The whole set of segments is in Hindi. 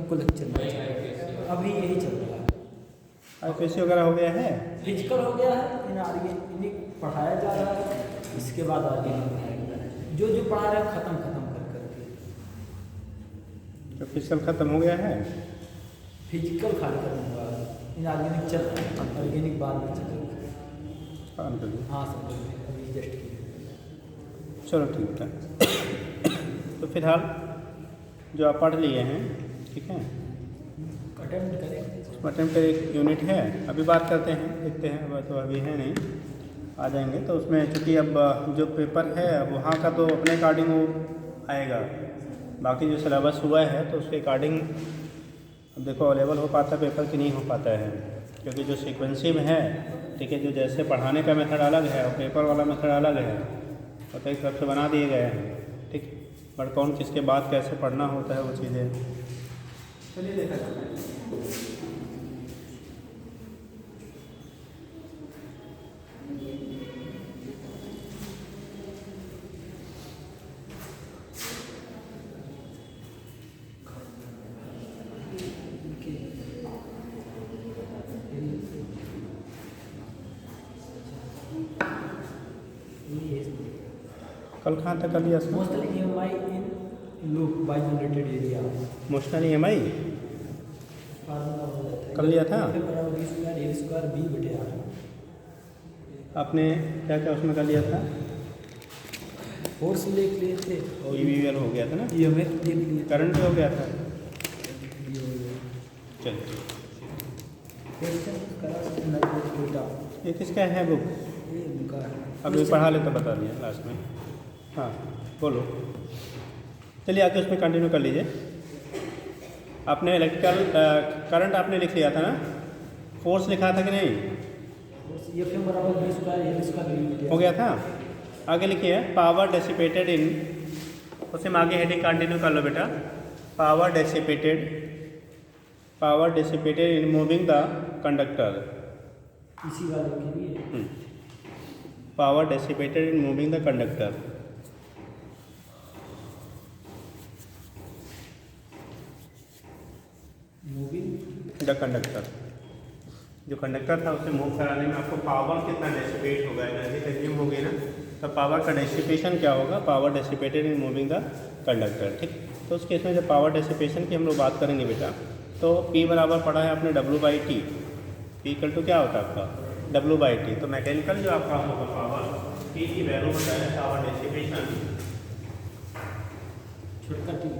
को लेक्चर में अभी यही चल रहा है। IPSC वगैरह हो गया है, फिजिकल हो गया है, इन्हें पढ़ाया जा रहा है, इसके बाद आगे नहीं पढ़ाया जा रहा है। जो जो पढ़ा रहे हैं खत्म कर करके। तो फिजिकल खत्म हो गया है, फिजिकल खाली खत्म हुआ है, इनऑर्गेनिक चल रहा है, ऑर्गेनिक बाद में चल रहा है। हाँ सब अभी जस्ट चलो ठीक है। तो फिलहाल जो आप पढ़ लिए हैं, ठीक है, अटेम्प्ट करें। अटेम्प्ट का एक यूनिट है, अभी बात करते हैं, देखते हैं। अब तो अभी है नहीं, आ जाएंगे। तो उसमें चूँकि अब जो पेपर है वहाँ का तो अपने अकॉर्डिंग वो आएगा, बाकी जो सिलेबस हुआ है तो उसके अकॉर्डिंग अब देखो अवेलेबल हो पाता है पेपर कि नहीं हो पाता है, क्योंकि जो सीक्वेंसी में है, ठीक है, जो जैसे पढ़ाने का मेथड अलग है और पेपर वाला मेथड अलग है, और कई तरफ से बना दिए गए हैं, ठीक। बट कौन किसके बाद कैसे पढ़ना होता है वो चीज़ें चलिए देखा जाता है। कल कहाँ तक कर लिया sir? Motional EMI in loop by generated area. Motional EMI कर लिया था आपने, क्या क्या उसमें कर लिया था? फोर्स देख लिए थे और EVL हो गया था ना, EMF देख लिए, करंट भी हो गया था। चलिए ये किसका है बुक? अभी पढ़ा ले तो बता दिया लास्ट में। हाँ बोलो, चलिए आगे उसमें कंटिन्यू कर लीजिए। आपने इलेक्ट्रिकल करंट आपने लिख लिया था ना, फोर्स लिखा था कि नहीं? हो गया था। आगे लिखिए पावर डेसिपेटेड इन, उससे आगे हेडिंग कंटिन्यू कर लो बेटा। Power dissipated in moving the conductor. इसी वाले के लिए power dissipated in moving the conductor. The conductor, जो कंडक्टर था उसे मूव कराने में आपको पावर कितना डेसिपेट होगा, एनर्जी कंज्यूम होगी ना, तो पावर का डेसिपेशन क्या होगा? Power dissipated in moving the conductor, ठीक। तो उस केस में जब पावर डेसिपेशन की हम लोग बात करेंगे बेटा, तो P बराबर पढ़ा है आपने W/T। P इक्वल टू क्या होता है आपका? W/T। तो मैकेनिकल जो आपका होगा पावर, P की वैल्यू बताया पावर डेसिपेशन, छोटा टी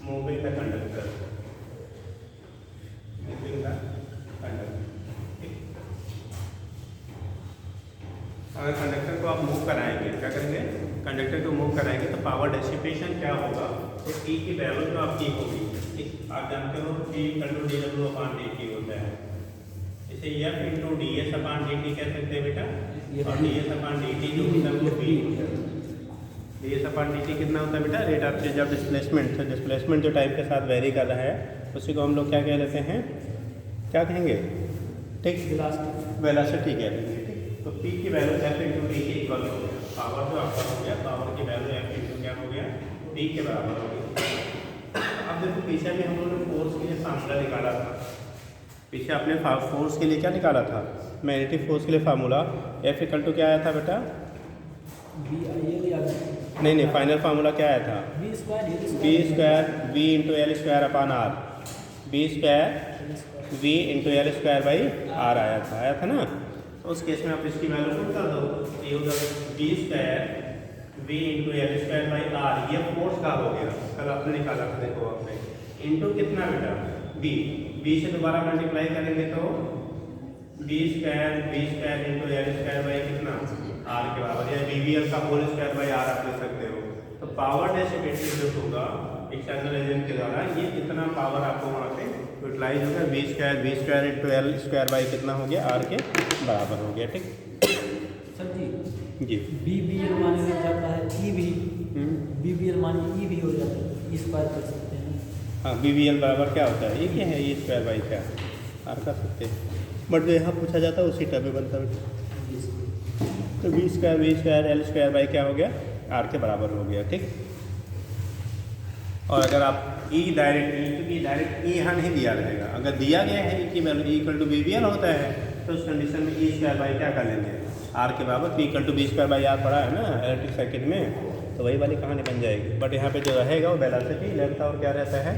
मूविंग द कंडक्टर, अगर कंडक्टर को आप मूव कराएंगे, क्या करेंगे? कंडक्टर को मूव कराएंगे तो पावर डेसिपेशन क्या होगा? तो P की वैल्यू जो आपकी होगी, ठीक, आप जानते हो P = dW/dt होता है। इसे F × ds/dt कह सकते हैं बेटा, और ds/dt जो होता है वो P होता है। ds/dt कितना होता है बेटा? Rate of change of displacement. तो डिस्प्लेसमेंट जो टाइम के साथ वेरी कर रहा है उसी को हम लोग क्या कह लेते हैं? क्या कहेंगे? ठीक, वेलोसिटी कह देंगे, ठीक। तो P की वैल्यू F × d के इक्वल हो गया, पावर जो आपका हो गया, पावर की वैल्यू F × क्या हो गया? D के बराबर हो गया। अब देखो पीछे भी हम लोगों ने फोर्स के लिए फार्मूला निकाला था, पीछे आपने फोर्स के लिए क्या निकाला था? मैग्नेटिक फोर्स के लिए फार्मूला F = क्या आया था बेटा? नहीं, फाइनल फार्मूला क्या आया था? B² V × L² V × L² आया था ना। तो उस केस में आप इसकी वैल्यू पुट कर दो, ये होगा B² V × L²/r। ये फोर्स का हो गया, कल आपने निकाला था, देखो आपने, इंटू कितना बेटा? B से दोबारा मल्टीप्लाई करेंगे तो B² × L² कितना? R के बराबर, या BVL का होल स्क्वायर/r आप ले सकते हो। तो पावर डेसिपेटेड जो होगा एक्सटर्नल एजेंट के द्वारा, ये कितना पावर आपको वहाँ पे यूटिलाइज होगा? V² × L² कितना हो गया? R के बराबर हो गया, ठीक। सर जी BVL माने लग जाता है EV, BVL माने EV हो जाता है, इस बार कर सकते हैं। हाँ, BVL बराबर क्या होता है? ये क्या है? E² क्या R कर सकते हैं, बट जो यहाँ पूछा जाता है उसी टाइप में बनता है। तो V² L² क्या हो गया? आर के बराबर हो गया, ठीक। और अगर आप ई डायरेक्ट क्योंकि डायरेक्ट ई यहाँ नहीं दिया रहेगा, अगर दिया गया है ई की value equal to B B L होता है तो उस कंडीशन में ई स्क्वायर बाई क्या कर लेंगे, आर के बराबर P equal to B square by R पड़ा है ना इलेक्ट्रिक सर्किट में, तो वही वाली कहानी बन जाएगी। बट यहाँ पे जो रहेगा वो वेलोसिटी लेंथ और क्या रहता है,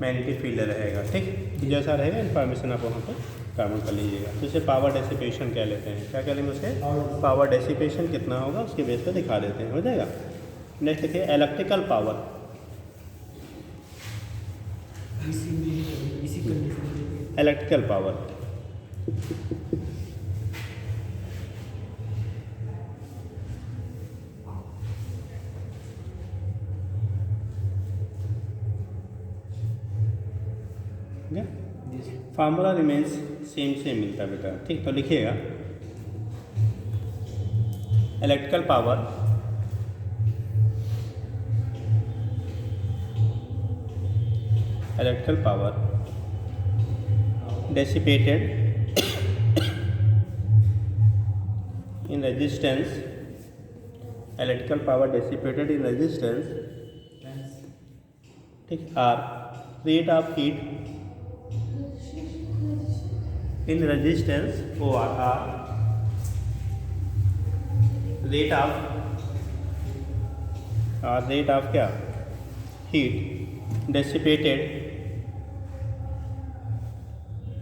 मैग्नेटिक फील्ड रहेगा, ठीक। जैसा रहेगा इन्फॉर्मेशन आप वहाँ पर काउंट कर लीजिएगा। तो इसे पावर डेसिपेशन कह लेते हैं, क्या कह लेंगे उसे, पावर डेसिपेशन कितना होगा उसके बेस पर दिखा देते हैं, हो जाएगा। नेक्स्ट देखिए electrical power, electrical power formula remains same मिलता है बेटा, ठीक। तो लिखिएगा electrical power dissipated in resistance, electrical power dissipated in resistance, ठीक। R rate of heat in resistance, or R rate of क्या, heat dissipated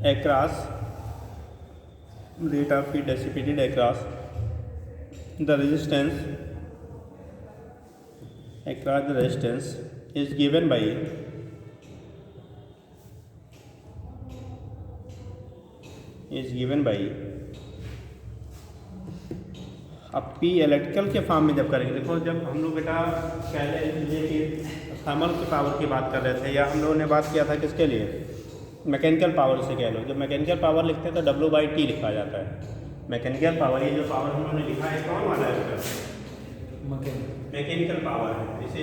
across, rate of heat dissipated across the resistance, is given by अब पी इलेक्ट्रिकल के फॉर्म में जब करेंगे, देखो जब हम लोग बेटा पहले ये कि थर्मल की पावर की बात कर रहे थे, या हम लोगों ने बात किया था किसके लिए, मैकेनिकल पावर से कह लो। जब मैकेनिकल पावर लिखते हैं तो W/T लिखा जाता है। मैकेनिकल पावर, ये जो पावर हम लोगों ने लिखा है कौन वाला है, मैकेनिकल पावर है, इसे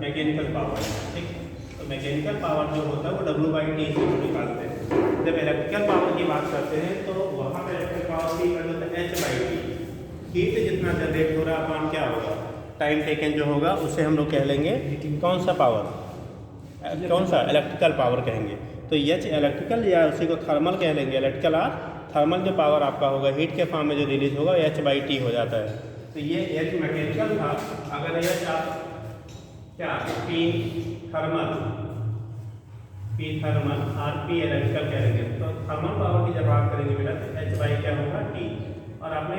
मैकेनिकल पावर है, ठीक। तो मैकेनिकल पावर जो होता है वो W/T से निकालते हैं। जब इलेक्ट्रिकल पावर की बात करते हैं तो वहाँ पर इलेक्ट्रिकल पावर की इक्वल होता है H/T। हीट जितना जनरेट हो रहा है अपॉन क्या होगा, टाइम टेकन जो होगा उसे हम लोग कह लेंगे कौन सा पावर, कौन सा, इलेक्ट्रिकल पावर कहेंगे। तो H इलेक्ट्रिकल या उसी को थर्मल कह लेंगे, इलेक्ट्रिकल और थर्मल जो पावर आपका होगा हीट के फॉर्म में जो रिलीज होगा H/T हो जाता है। तो ये H मैकेनिकल था, अगर H आप क्या P थर्मल और P इलेक्ट्रिकल कहेंगे, तो थर्मल पावर की जब बात करेंगे बेटा तो H/ क्या होगा T। और आपने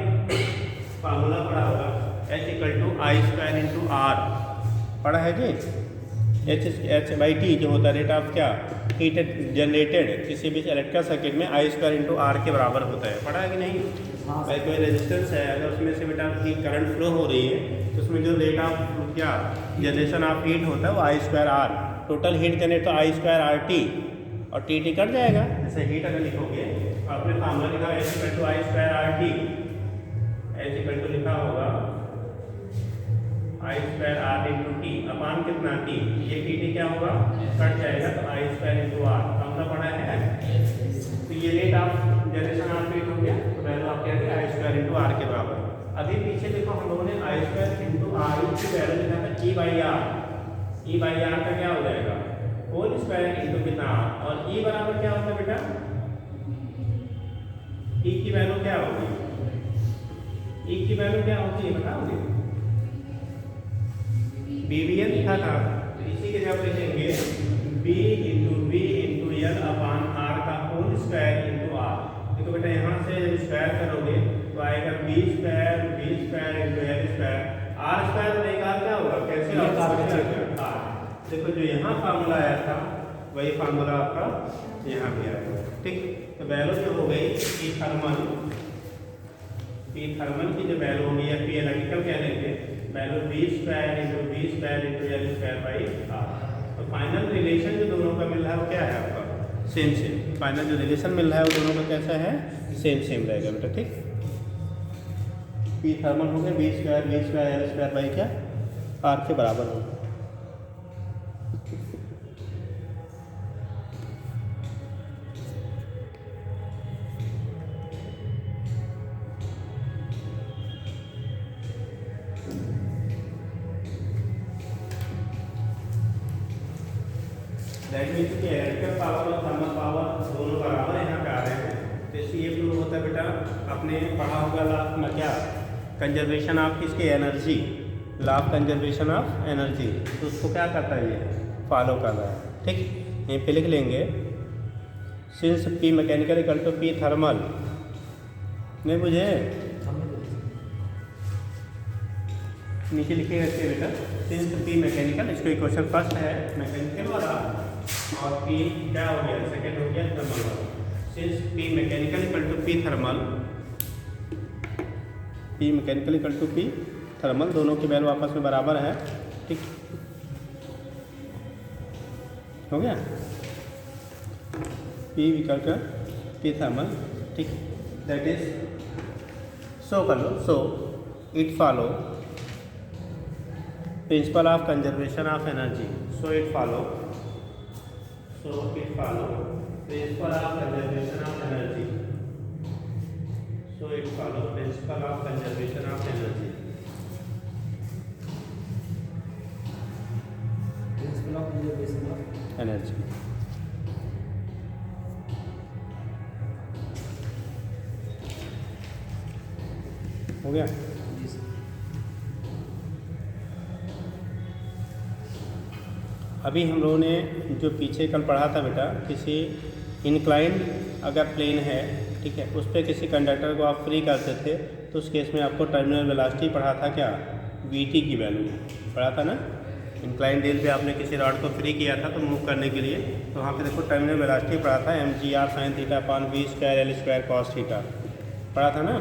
फार्मूला पढ़ा होगा H = I² × R पढ़ा है जी। H/T जो होता है रेट ऑफ क्या, हीट जनरेटेड किसी भी इलेक्ट्रिकल सर्किट में I² × R के बराबर होता है, पढ़ा है कि नहीं। भाई कोई रेजिस्टेंस है, अगर उसमें से बेटा की करंट फ्लो हो रही है तो उसमें जो रेट ऑफ क्या जनरेशन ऑफ हीट होता है वो I² R, total heat generate तो I² RT, और T कट जाएगा। जैसे हीट अगर लिखोगे आपने फार्मूला लिखा H = I² RT, H = लिखा होगा I² R × T अपान कितना T, ये T क्या होगा कट जाएगा तो I² × R फार्मूला पढ़ा है। तो ये rate of generation of heat हो गया, तो वैल्यू आप क्या I² × R के बराबर। अभी पीछे देखो हम लोगों ने I² × R की वैल्यू लिखा था E/R, E/R का क्या हो जाएगा होल स्क्वायर इंटू कितना R, और E बराबर क्या होता है बेटा, E की वैल्यू क्या होगी, E की वैल्यू क्या होती है बताओगे, BBL लिखा था, तो इसी के जब लिखेंगे B × V × L अपान R का होल स्क्वायर इंटू R। देखो बेटा यहाँ से जब स्क्वायर करोगे तो आएगा B² × L², R² रहेगा क्या होगा, कैसे R। देखो जो यहाँ फार्मूला आया था वही फार्मूला आपका यहाँ भी आएगा, ठीक। तो वैल्यू जो हो गई P थर्मल की जो वैल्यू होगी या P इलेक्ट्रिकल कह लेंगे, वैल्यू B² × L² तो फाइनल रिलेशन जो दोनों का मिल रहा है वो क्या है आपका सेम। फाइनल जो रिलेशन मिल रहा है वो दोनों का कैसा है, सेम रहेगा बेटा, ठीक। P थर्मल हो गया B² L² क्या R के बराबर होगा। दैट मीन्स कि इलेक्ट्रिकल पावर और थर्मल पावर दोनों बराबर यहाँ पे आ रहे हैं। तो इससे ये प्रूव होता है बेटा, आपने पढ़ा होगा लॉ में क्या, कंजर्वेशन ऑफ किसकी energy, law of conservation of energy. तो उसको क्या करता है, ये फॉलो कर रहा है। ठीक, यहीं पे लिख लेंगे since P mechanical equal to P thermal. नहीं बुझे, नीचे लिखिएगा इसके बेटा, सिंस पी मैकेनिकल, इसको इक्वेशन फर्स्ट है मैकेनिकल वाला, और पी क्या हो गया, सेकेंड हो गया थर्मल वाला। Since P mechanical equal to P thermal, P mechanical equal to P thermal, दोनों की वैल्यू आपस में बराबर है। ठीक, हो गया, P equal to P thermal. ठीक, दैट इज सो कर लो, so it follow principle of conservation of energy, so it follow principle of conservation of energy, so it follow principle of conservation of energy. Principle of conservation of energy, हो गया। अभी हम लोगों ने जो पीछे कल पढ़ा था बेटा, किसी इंक्लाइंड अगर प्लेन है, ठीक है, उस पर किसी कंडक्टर को आप फ्री करते थे, तो उस केस में आपको टर्मिनल वेलोसिटी पढ़ा था, क्या, वीटी की वैल्यू पढ़ा था ना। इंक्लाइंड रेल पे आपने किसी रॉड को फ्री किया था तो मूव करने के लिए, तो वहाँ पे देखो टर्मिनल वेलोसिटी पढ़ा था mgr sin theta upon v square l square cos theta, पढ़ा था ना।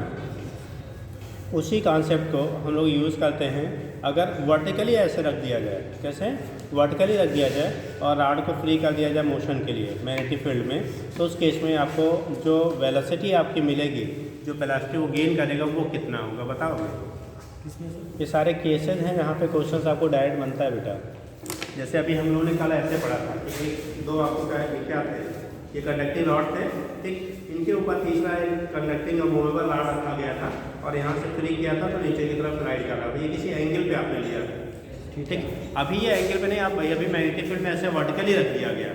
उसी कॉन्सेप्ट को हम लोग यूज़ करते हैं अगर वर्टिकली ऐसे रख दिया जाए, कैसे, वर्टिकली रख दिया जाए और रॉड को फ्री कर दिया जाए मोशन के लिए मैग्नेटिक फील्ड में, तो उस केस में आपको जो वेलोसिटी आपकी मिलेगी, जो वेलोसिटी वो गेन करेगा वो कितना होगा, बताओगे। ये सारे केसेस हैं जहाँ पे क्वेश्चंस आपको डायरेक्ट बनता है बेटा। जैसे अभी हम लोगों ने कल ऐसे पढ़ा था कि दो आपको क्या थे, ये कंडक्टिंग रॉड थे, ठीक, इनके ऊपर तीसरा एक कंडक्टिंग और मूवेबल रॉड रखा गया था और यहाँ से फ्री किया था तो नीचे की तरफ स्लाइड कर रहा था। ये किसी एंगल पे आपने लिया, ठीक, अभी ये एंगल पे नहीं, आप अभी मैग्नेटिक फील्ड में ऐसे वर्टिकली रख दिया गया,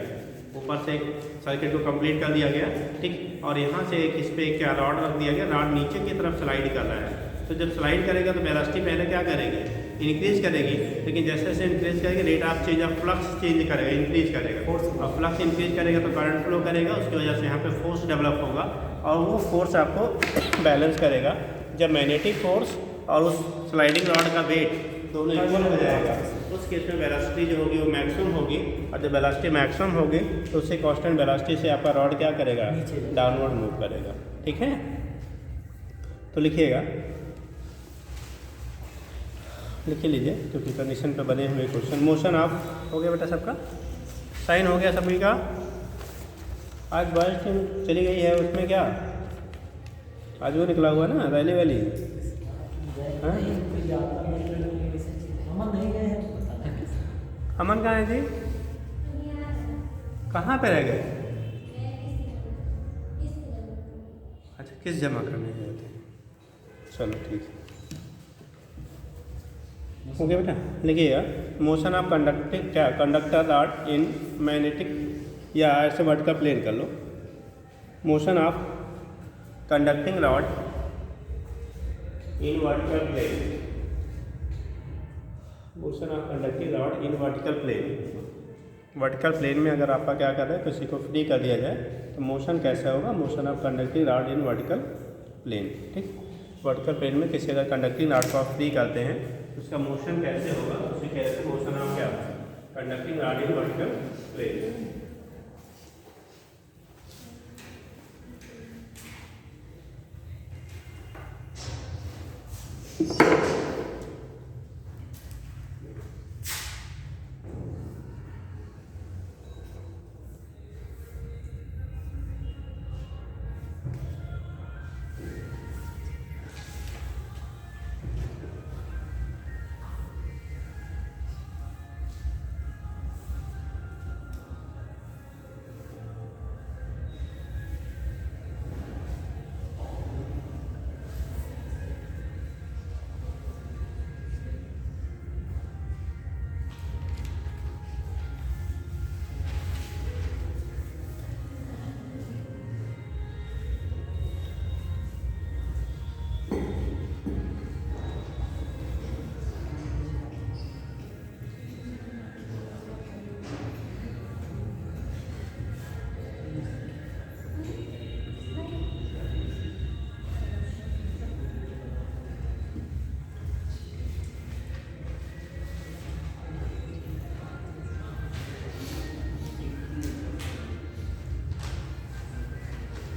ऊपर से सर्किट को कंप्लीट कर दिया गया, ठीक, और यहाँ से एक इस पर क्या रॉड रख दिया गया, रॉड नीचे की तरफ स्लाइड कर रहा है। तो जब स्लाइड करेगा तो वेलोसिटी पहले क्या करेगी, इंक्रीज करेगी, लेकिन जैसे जैसे इंक्रीज करेगी rate of change of flux change करेगा, इंक्रीज करेगा, और फ्लक्स इंक्रीज करेगा तो करंट फ्लो करेगा, उसकी वजह से यहाँ पे फोर्स डेवलप होगा और वो फोर्स आपको बैलेंस करेगा। जब मैग्नेटिक फोर्स और उस स्लाइडिंग रॉड का वेट दोनों इक्वल हो जाएगा, उस केस में वेलोसिटी जो होगी वो मैक्सिमम होगी, और जब वेलोसिटी मैक्सिमम होगी तो उससे कांस्टेंट वेलोसिटी से आपका रॉड क्या करेगा, डाउनवर्ड मूव करेगा। ठीक है, तो लिखिएगा, लिख लीजिए, क्योंकि कंडीशन पे बने हुए क्वेश्चन। मोशन ऑफ हो गया बेटा सबका, साइन हो गया सभी का। आज बॉयज टीम चली गई है, उसमें क्या आज वो निकला हुआ ना रैली वैली, अमन कहाँ है जी, कहाँ पे रह गए, अच्छा किस जमा करने गए थे, चलो ठीक है, हो गया बेटा। लिखिएगा, मोशन ऑफ कंडक्टिंग क्या, कंडक्टर रॉड इन मैग्नेटिक, या ऐसे वर्ड का प्लेन कर लो, motion of conducting rod in vertical plane, motion of conducting rod in vertical plane. Vertical plane में अगर आपका क्या कर रहे हैं, किसी को फ्री कर दिया जाए तो मोशन कैसे होगा, motion of conducting rod in vertical plane. ठीक, वर्टिकल प्लेन में किसी अगर कंडक्टिंग रॉड को आप फ्री करते हैं उसका मोशन कैसे होगा, उसे कैसे मोशन ऑफ क्या, conducting rod in vertical plane.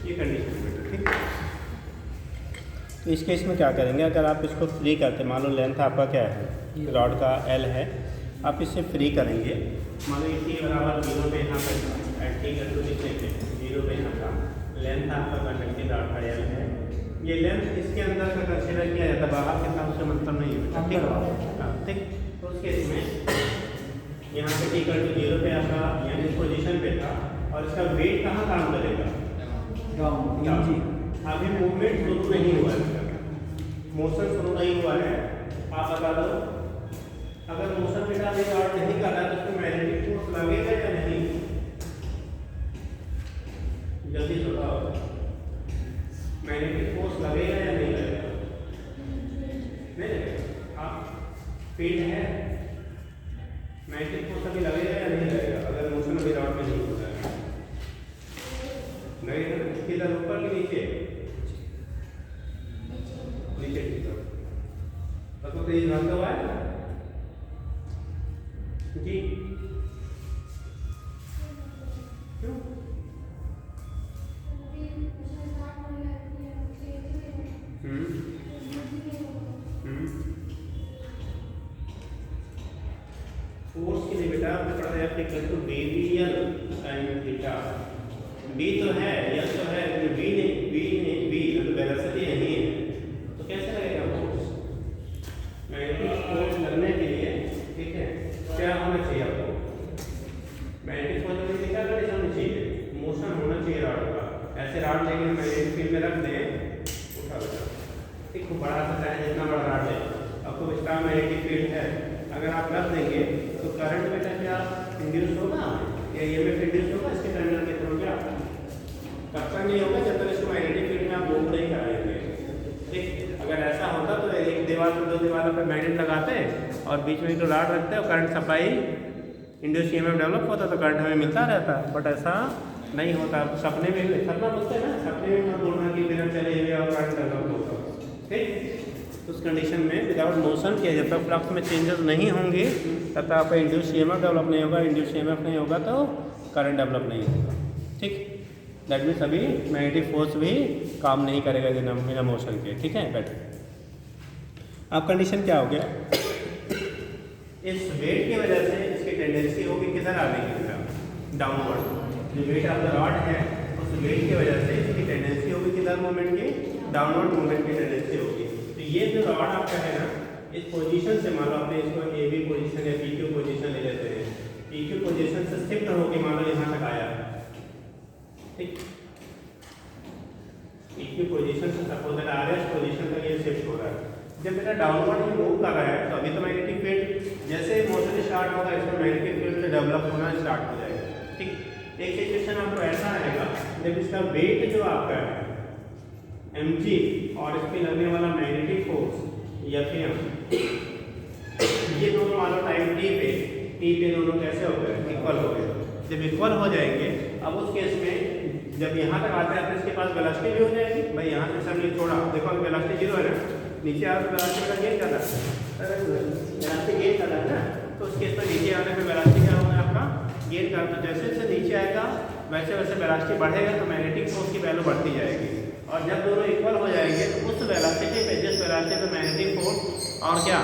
ये कंडीशन बेटा, ठीक। तो इस केस में क्या करेंगे, अगर आप इसको फ्री करते, मान लो लेंथ आपका क्या है, रॉड का L है, आप इसे फ्री करेंगे, मान लो टी बराबर 0 पे यहाँ पर टी कर दो, लिखने पे 0 पे यहाँ का लेंथ आपका कंडक्टिंग रॉड का L है। ये लेंथ इसके अंदर का कंसीडर किया जाता है, बाहर कितना उससे मतलब नहीं है, ठीक। ठीक, तो उस केस में यहाँ पे टी कर दो 0 पे आपका यहाँ इस पोजीशन पे था, और इसका वेट कहाँ काम करेगा, अभी मूवमेंट शुरू नहीं हुआ है, मोशन शुरू नहीं हुआ है। आप बता दो, अगर मोशन बेटा अभी रॉड नहीं कर रहा है तो उसको मैग्नेटिक फोर्स लगेगा या नहीं, जल्दी बताओ, मैग्नेटिक फोर्स लगेगा या नहीं लगेगा, नहीं लगेगा। आप फील्ड है, मैग्नेटिक फोर्स अभी लगेगा या नहीं लगेगा, अगर मोशन अभी रॉड में नहीं हो रहा है, लगेगा। किधर, ऊपर के नीचे, नीचे की तरफ, तो तेज भागता हुआ है जी, क्यों? फोर्स के लिए बेटा आपने पढ़ा है इक्वल टू बेरियल साइन थीटा। बी तो है, एल तो है, लेकिन बी तो वेलोसिटी नहीं है, तो कैसे लगेगा फोर्स, मैग्नेटिक फोर्स लगने के लिए, ठीक है, क्या होना चाहिए आपको, मैग्नेटिक फोर्स लगने के लिए क्या कंडीशन होनी चाहिए, मोशन होना चाहिए रॉड का। ऐसे रॉड लेके मैग्नेटिक फील्ड में रख दें, उठा बेटा, ठीक, खूब बड़ा सा है, जितना बड़ा रॉड है, आपको इसका मैग्नेटिक फील्ड है, अगर आप रख देंगे तो करंट बेटा क्या इंड्यूस होगा, या ईएमएफ इंड्यूस होगा इसके टर्मिनल के थ्रू, क्या तब तक नहीं होगा जब तक इसको मैग्नेटिक फील्ड में आप मूव नहीं कराएंगे, ठीक। अगर ऐसा होता तो एक दीवार पर, 2 दीवारों पर मैग्नेट लगाते और बीच में एक रॉड रखते और current supply induce EMF develop होता तो करंट हमें मिलता रहता, बट ऐसा नहीं होता। सपने में भी सपना बोलते हैं ना, सपने में मत बोलना कि बिना चले हुए और करंट डेवलप होगा, ठीक। उस कंडीशन में विदाउट मोशन के जब तक फ्लक्स में चेंजेस नहीं होंगे तब तक आपका इंड्यूस ईएमएफ डेवलप नहीं होगा, इंड्यूस ईएमएफ नहीं होगा तो करंट डेवलप नहीं होगा, ठीक। दैट मीन्स अभी मैग्नेटिक फोर्स भी काम नहीं करेगा बिना मोशन के, ठीक है। बेटर अब कंडीशन क्या हो गया, इस वेट की वजह से इसकी टेंडेंसी होगी किधर आने की, डाउनवर्ड। जो वेट ऑफ द रॉड है उस वेट की वजह से इसकी टेंडेंसी होगी किधर मूवमेंट की, डाउनवर्ड मूवमेंट की टेंडेंसी होगी। तो ये जो रॉड आपका है ना, इस पोजीशन से मान लो आपने इसको ए बी पोजीशन या पी क्यू पोजीशन ले लेते हैं, पी क्यू पोजीशन से शिफ्ट होकर मान लो यहाँ तक आया, ठीक। पी क्यू पोजीशन से सपोज आर एस पोजीशन तक ये शिफ्ट हो रहा है। जब बेटा डाउनवर्ड में मूव कर रहा है तो अभी तो मैग्नेटिक फील्ड जैसे मोशन स्टार्ट होगा इसमें मैग्नेटिक फील्ड डेवलप होना स्टार्ट हो जाएगा, ठीक। एक सिचुएशन आपको ऐसा आएगा जब इसका वेट जो आपका है mg और इस पे लगने वाला मैग्नेटिक फोर्स Fm, ये दोनों मान लो टाइम t पे दोनों कैसे हो गए, इक्वल हो गए। जब इक्वल हो जाएंगे अब उस केस में जब यहाँ तक आते हैं तो इसके पास वेलोसिटी भी हो जाएगी, भाई यहाँ से सब छोड़ा, देखो अभी वेलोसिटी 0 है ना, नीचे आ तो वेलोसिटी का गेन कर रहा है, वेलोसिटी गेन कर रहा है ना, तो उस केस में नीचे आने पे वेलोसिटी क्या होगा आपका गेन कर, तो जैसे जैसे नीचे आएगा वैसे वैसे वेलोसिटी बढ़ेगा तो मैग्नेटिक फोर्स की वैल्यू बढ़ती जाएगी, और जब दोनों इक्वल हो जाएंगे तो उस वेलोसिटी पे, जिस वेलोसिटी पे मैग्नेटिक फोर्स और क्या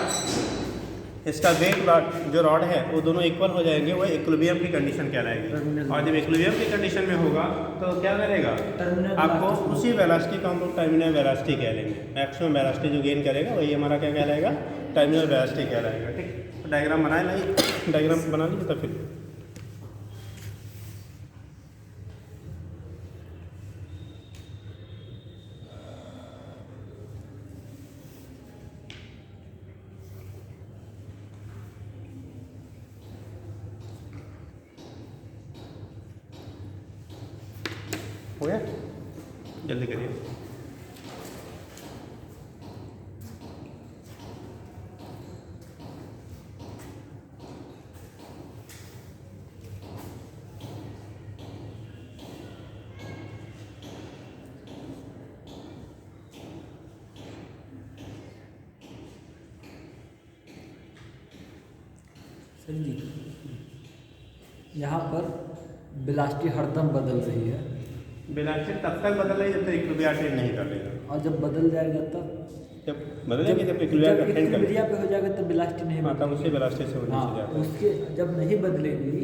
इसका वेट जो रॉड है वो दोनों इक्वल हो जाएंगे, वो इक्विलिब्रियम की कंडीशन कहलाएगी। और जब इक्विलिब्रियम की कंडीशन में होगा तो क्या करेगा आपको उसी वेलोसिटी को हम लोग टर्मिनल वेलोसिटी कह लेंगे, मैक्सिमम वेलोसिटी जो गेन करेगा वही हमारा क्या कहलाएगा, टर्मिनल वेलोसिटी कहलाएगा, ठीक। डायग्राम बनाए नहीं, डायग्राम बना लीजिए तो फिर हो गया, जल्दी करिए। सर जी यहाँ पर वेलोसिटी हरदम बदल रही है, वेलोसिटी तब तक बदल रही जब तक इक्विलिब्रियम अटेन नहीं कर लेगा। और जब बदल जाएगा तब जब बदलेगी जब इक्विलिब्रियम अटेन कर लेगा इक्विलिब्रियम पे हो जाएगा तब वेलोसिटी नहीं हाँ, तब उससे वेलोसिटी से नीचे हाँ, जाता है। उसके जब नहीं बदलेगी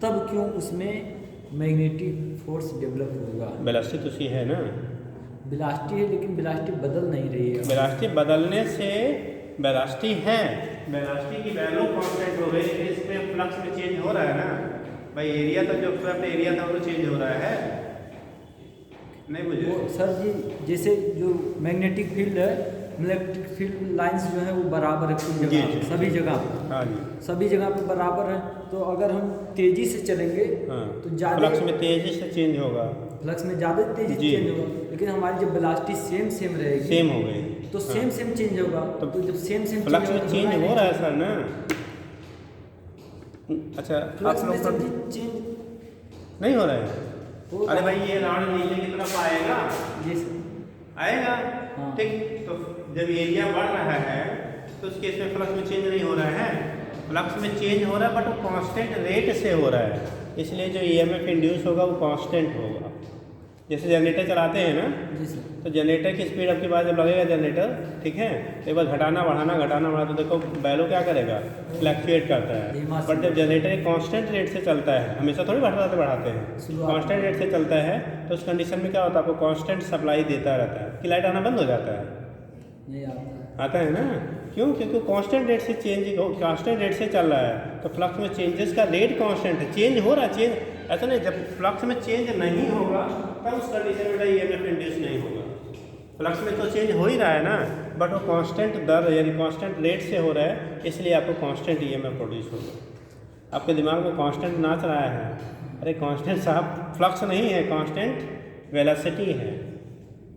तब क्यों उसमें मैग्नेटिक फोर्स डेवलप होगा। वेलोसिटी तो उसी है ना, वेलोसिटी है लेकिन वेलोसिटी बदल नहीं रही है। वेलोसिटी बदलने से वेलोसिटी है, वेलोसिटी की वैल्यू कांस्टेंट हो गई, इसमें फ्लक्स में चेंज हो रहा है ना भाई। एरिया तक जो स्वेप्ट एरिया था वो तो चेंज हो रहा है, नहीं मुझे वो सर जी जैसे जो मैग्नेटिक फील्ड है, मैग्नेटिक फील्ड लाइंस जो है वो बराबर है कुछ जी, जगह जी। सभी जगह पे, हाँ जी सभी जगह पे बराबर है। तो अगर हम तेजी से चलेंगे हाँ, तो ज़्यादा फ्लक्स में तेजी से चेंज होगा, फ्लक्स में ज़्यादा तेजी से जी। चेंज होगा, लेकिन हमारी जब वेलोसिटी सेम रहेगी सेम हो गई तो हाँ। सेम चेंज होगा। तो जब सेम फ्लक्स में चेंज हो रहा है सर ना। अच्छा फ्लक्स आप में लोग सर का जी चेंज नहीं हो रहा है। होगा। अरे भाई ये राउंड नीचे की तरफ आएगा, जी सर आएगा हाँ। ठीक। तो जब एरिया बढ़ रहा है तो उस केस में फ्लक्स में चेंज नहीं हो रहा है, फ्लक्स में चेंज हो रहा है बट वो कांस्टेंट रेट से हो रहा है, इसलिए जो ईएमएफ इंड्यूस होगा वो कांस्टेंट होगा। जैसे जनरेटर चलाते हैं ना, जी सर तो जनरेटर की स्पीड आपके पास जब लगेगा जनरेटर ठीक है, तो एक बार घटाना बढ़ाना तो देखो वैल्यू क्या करेगा, फ्लैक्चुएट करता है। बट जब जनरेटर एक कांस्टेंट रेट से चलता है, हमेशा थोड़ी बढ़ाते हैं, कांस्टेंट रेट से चलता है, तो उस कंडीशन में क्या होता है, आपको कांस्टेंट सप्लाई देता रहता है कि लाइट आना बंद हो जाता है, नहीं आता है ना। क्यों? क्योंकि कांस्टेंट रेट से कांस्टेंट रेट से चल रहा है, तो फ्लक्स में चेंजेस का रेट कांस्टेंट है, चेंज हो रहा है, चेंज ऐसा नहीं। जब फ्लक्स में चेंज नहीं होगा तब उस कंडीशन में ईएमएफ इंड्यूस नहीं होगा। फ्लक्स में तो चेंज हो ही रहा है ना, बट वो कांस्टेंट दर यानी कांस्टेंट रेट से हो रहा है, इसलिए आपको कांस्टेंट ईएमएफ प्रोड्यूस होगा। आपके दिमाग में कांस्टेंट नाच रहा है, अरे कांस्टेंट साहब फ्लक्स नहीं है, कांस्टेंट वेलोसिटी है,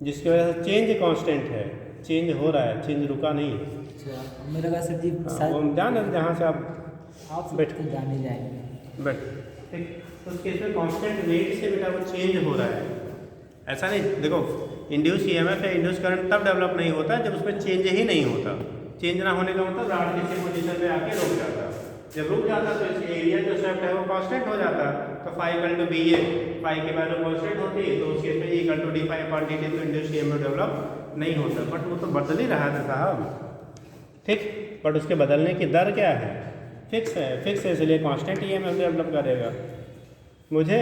जिसकी वजह से चेंज कांस्टेंट है, चेंज हो रहा है, चेंज रुका नहीं है। अच्छा मेरा का सर जी हाँ, वो हम जान रहे जहाँ से आप बैठ कर जाने जाएंगे बैठ ठीक। तो उसके इसमें कांस्टेंट रेट से बेटा वो चेंज हो रहा है, ऐसा नहीं। देखो इंड्यूस ईएमएफ या इंड्यूस करंट तब डेवलप नहीं होता जब उसमें चेंज ही नहीं होता। चेंज ना होने का मतलब रॉड किसी पोजीशन पे आके रुक जाता, जब रुक जाता तो इसके एरिया जो स्वेप्ट है वो कांस्टेंट हो जाता। तो phi equal to B A, phi की वैल्यू कांस्टेंट होती है, तो उस केस में इक्वल टू डी फाई पर डी टी, तो इंड्यूस ईएमएफ डेवलप नहीं होता। बट वो तो बदल ही रहा था साहब ठीक, बट उसके बदलने की दर क्या है, फिक्स है, इसलिए कांस्टेंट ईएमएफ डेवलप करेगा। मुझे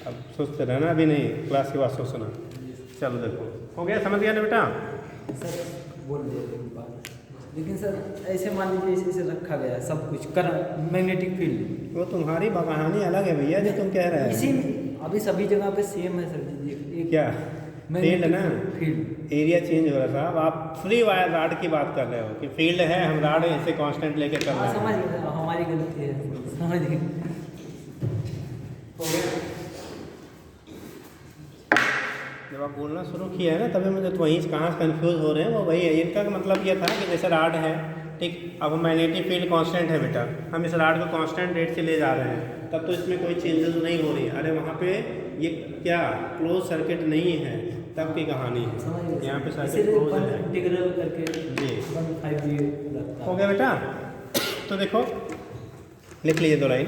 अब सोचते रहना, अभी नहीं, क्लास के बाद सोचना। चलो देखो हो गया, समझ गया ना बेटा। सर बोल दिया बात, लेकिन सर ऐसे मान लीजिए ऐसे रखा गया है सब कुछ करंट मैग्नेटिक फील्ड, वो तुम्हारी कहानी अलग है भैया, जो तुम कह रहे हैं इसी अभी सभी जगह पे सेम है सर जी। एक क्या फील्ड ना, फील्ड एरिया चेंज हो रहा था। अब आप फ्री वायर राड की बात कर रहे हो कि फील्ड है, हम राड ऐसे कांस्टेंट लेके कर रहे हैं। समझ गए, हमारी गलती है, समझ गए। हो गया। जब आप बोलना शुरू किया है ना, तभी मुझे तो वहीं कहाँ से कन्फ्यूज़ हो रहे हैं, वो वही है। इनका मतलब ये था कि जैसे राड है ठीक, अब मैग्नेटिक फील्ड कांस्टेंट है बेटा, हम इस राड को कांस्टेंट रेट से ले जा रहे हैं, तब तो इसमें कोई चेंजेस नहीं हो रही है। अरे वहाँ पे ये क्या क्लोज सर्किट नहीं है, तब की कहानी है। यहाँ पे सर्किट क्लोज है, इंटीग्रल करके जी 1/5 लगता हो गया बेटा। तो देखो लिख लीजिए 2 लाइन,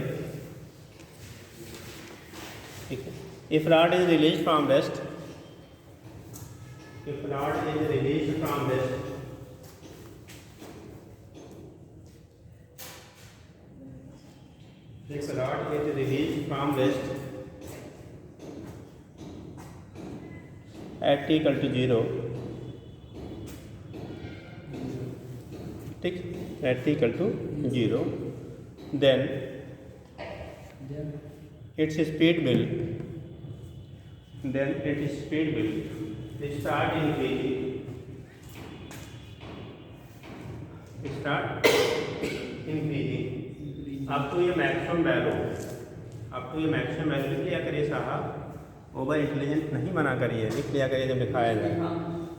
ठीक है। If rod is release from rest, if rod is released from rest, if rod is released from rest at t equal to 0, ठीक, at t equal to 0, then its speed will start increasing, आपको ये मैक्सिमम वैल्यू लिख लिया करिए साहब, ओवर इंटेलिजेंट नहीं बना करिए, लिख लिया करिए जब लिखाया जाए।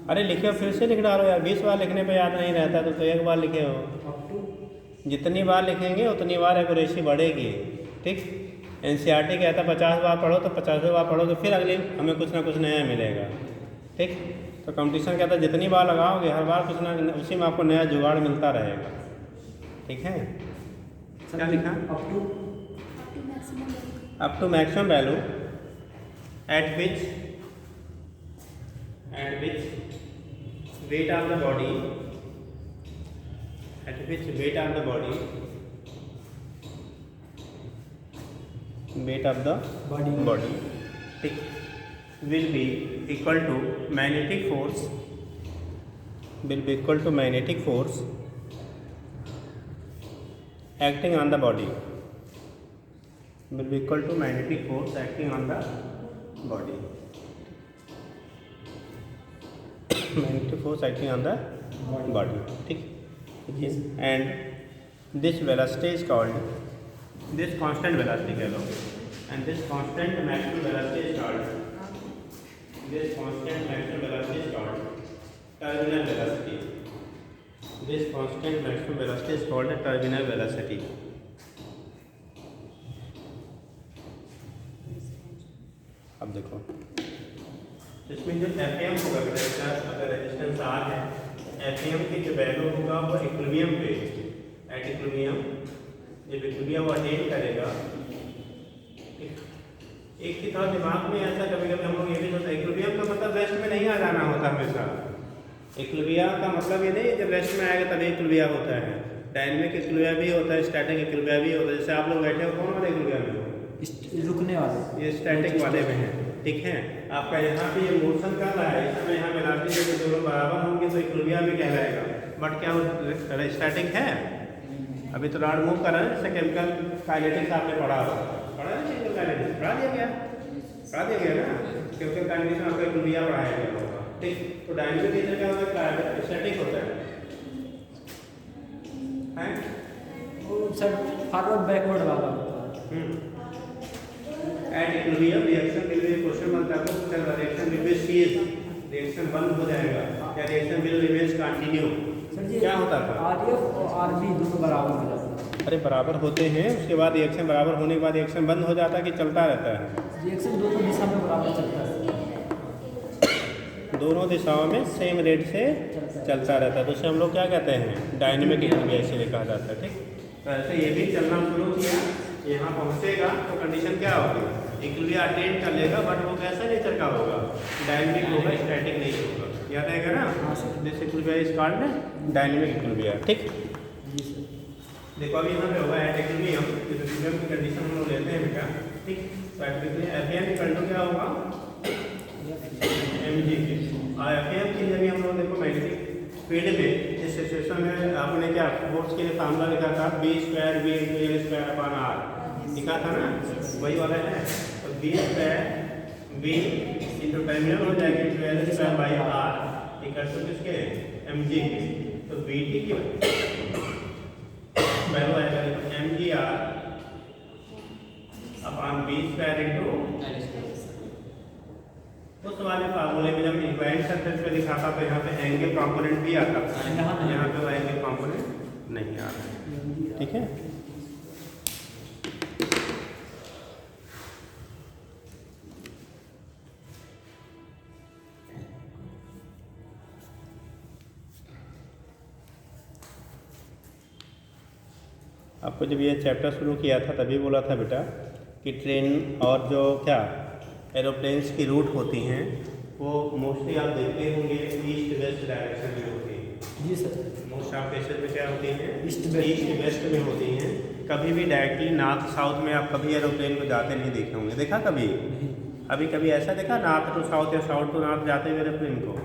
अरे लिखे फिर से लिख डालो यार, 20 बार लिखने पे याद नहीं रहता तो एक बार लिखे हो। जितनी बार लिखेंगे उतनी बार एक्यूरेसी बढ़ेगी, ठीक। एनसीईआरटी कहता है 50 बार पढ़ो, तो 50 बार पढ़ो तो फिर अगली हमें कुछ ना कुछ नया मिलेगा, ठीक। तो कंपटीशन कहता है जितनी बार लगाओगे हर बार कुछ ना, उसी में आपको नया जुगाड़ मिलता रहेगा, ठीक है। क्या लिखा? up to maximum value at which weight of the body ठीक will be equal to magnetic force acting on the body magnetic force acting on the body ठीक and this velocity is called this constant velocity कह लो and this constant maximum velocity is called terminal velocity. This constant maximum velocity is called a terminal velocity. अब देखो इसमें जो एफएम होगा अगर रेजिस्टेंस आर है, एफएम की जो वैल्यू होगा वो इक्विलिब्रियम पे एट इक्विलिब्रियम जब इक्विलिब्रियम अटेन करेगा। एक की तरह दिमाग में ऐसा कभी कभी हम लोग ये भी सोचते हैं इक्विलिब्रियम का मतलब रेस्ट में नहीं आ जाना होता हमेशा। इक्विलिब्रियम का मतलब ये नहीं जब रेस्ट में आएगा तभी इक्विलिब्रियम होता है। डायनेमिक इक्विलिब्रियम भी होता है, स्टैटिक इक्विलिब्रियम भी होता है। जैसे आप लोग बैठे हो कौन वाले इक्विलिब्रियम में हो? रुकने वाले, ये स्टैटिक वाले में है ठीक है। आपका यहाँ पे ये मोशन कर रहा है, इस समय यहाँ वेलोसिटी जब दोनों बराबर होंगे तो इक्विलिब्रियम भी कहलाएगा। बट क्या वो स्टैटिक है? अभी तो रॉड मूव कर रहा है, जैसे केमिकल काइनेटिक्स आपने पढ़ा हो, पढ़ा है केमिकल काइनेटिक्स पढ़ा दिया गया ना। केमिकल काइनेटिक्स में आपको इक्विलिब्रियम पढ़ाया गया होगा ठीक। तो डायनेमिक नेचर क्या होता है? स्टैटिक होता है वो सर फॉरवर्ड बैकवर्ड वाला होता है। At equilibrium reaction will be question बनता है तो reaction will be cease, reaction बंद हो जाएगा या रिएक्शन विल रिमेन कंटिन्यू। क्या होता था? आरएफ और आरबी दोनों बराबर हो जाते हैं। अरे बराबर होते हैं, उसके बाद रिएक्शन बराबर होने के बाद रिएक्शन बंद हो जाता है कि चलता रहता है? रिएक्शन दोनों दिशा में बराबर चलता है, दोनों दिशाओं में सेम रेट से चलता रहता है। तो उसे हम लोग क्या कहते हैं? डायनेमिक इक्विलिब्रियम इसीलिए कहा जाता है ठीक। तो ऐसे ये भी चलना शुरू किया, यहाँ पहुँचेगा तो कंडीशन क्या होगी? इक्विलिब्रियम अटेन कर लेगा, बट वो कैसा नेचर का होगा? डायनेमिक होगा, स्टैटिक नहीं होगा। याद आएगा ना? This equilibrium is called dynamic equilibrium ठीक। देखो अभी यहाँ पे होगा एट इक्विलिब्रियम, इक्विलिब्रियम की कंडीशन हम लोग लेते हैं बेटा ठीक। तो एफएम इक्वल टू क्या होगा? mg के। और एफएम के लिए भी हम लोग देखो मैग्नेटिक फील्ड में इस सिचुएशन में आपने क्या फोर्स के लिए फार्मूला लिखा था? b square v into l square upon r लिखा था ना, वही वाला है। तो b square v into terminal हो जाएगा into l square by r equal to किसके? mg के। तो vt की वैल्यू आएगा mgr upon b square into उस वाले फार्मूले में जब इक्वाइलेंट सरफेस पे लिखा था तो यहाँ पे एंगल कंपोनेंट भी आता था, यहाँ पे वो एंगल कंपोनेंट नहीं आ रहा है ठीक है। आपको जब ये चैप्टर शुरू किया था तभी बोला था बेटा कि ट्रेन और जो क्या एरोप्लेन्स की रूट होती हैं वो मोस्टली आप देखते होंगे ईस्ट वेस्ट डायरेक्शन में होती हैं। जी सर। मोस्ट ऑफ केसेस में क्या होती हैं? ईस्ट वेस्ट में होती हैं। कभी भी डायरेक्टली नॉर्थ साउथ में आप कभी एरोप्लेन को जाते नहीं देखे होंगे, देखा कभी? अभी कभी ऐसा देखा नॉर्थ टू साउथ या साउथ टू नॉर्थ जाते हुए एरोप्लेन को?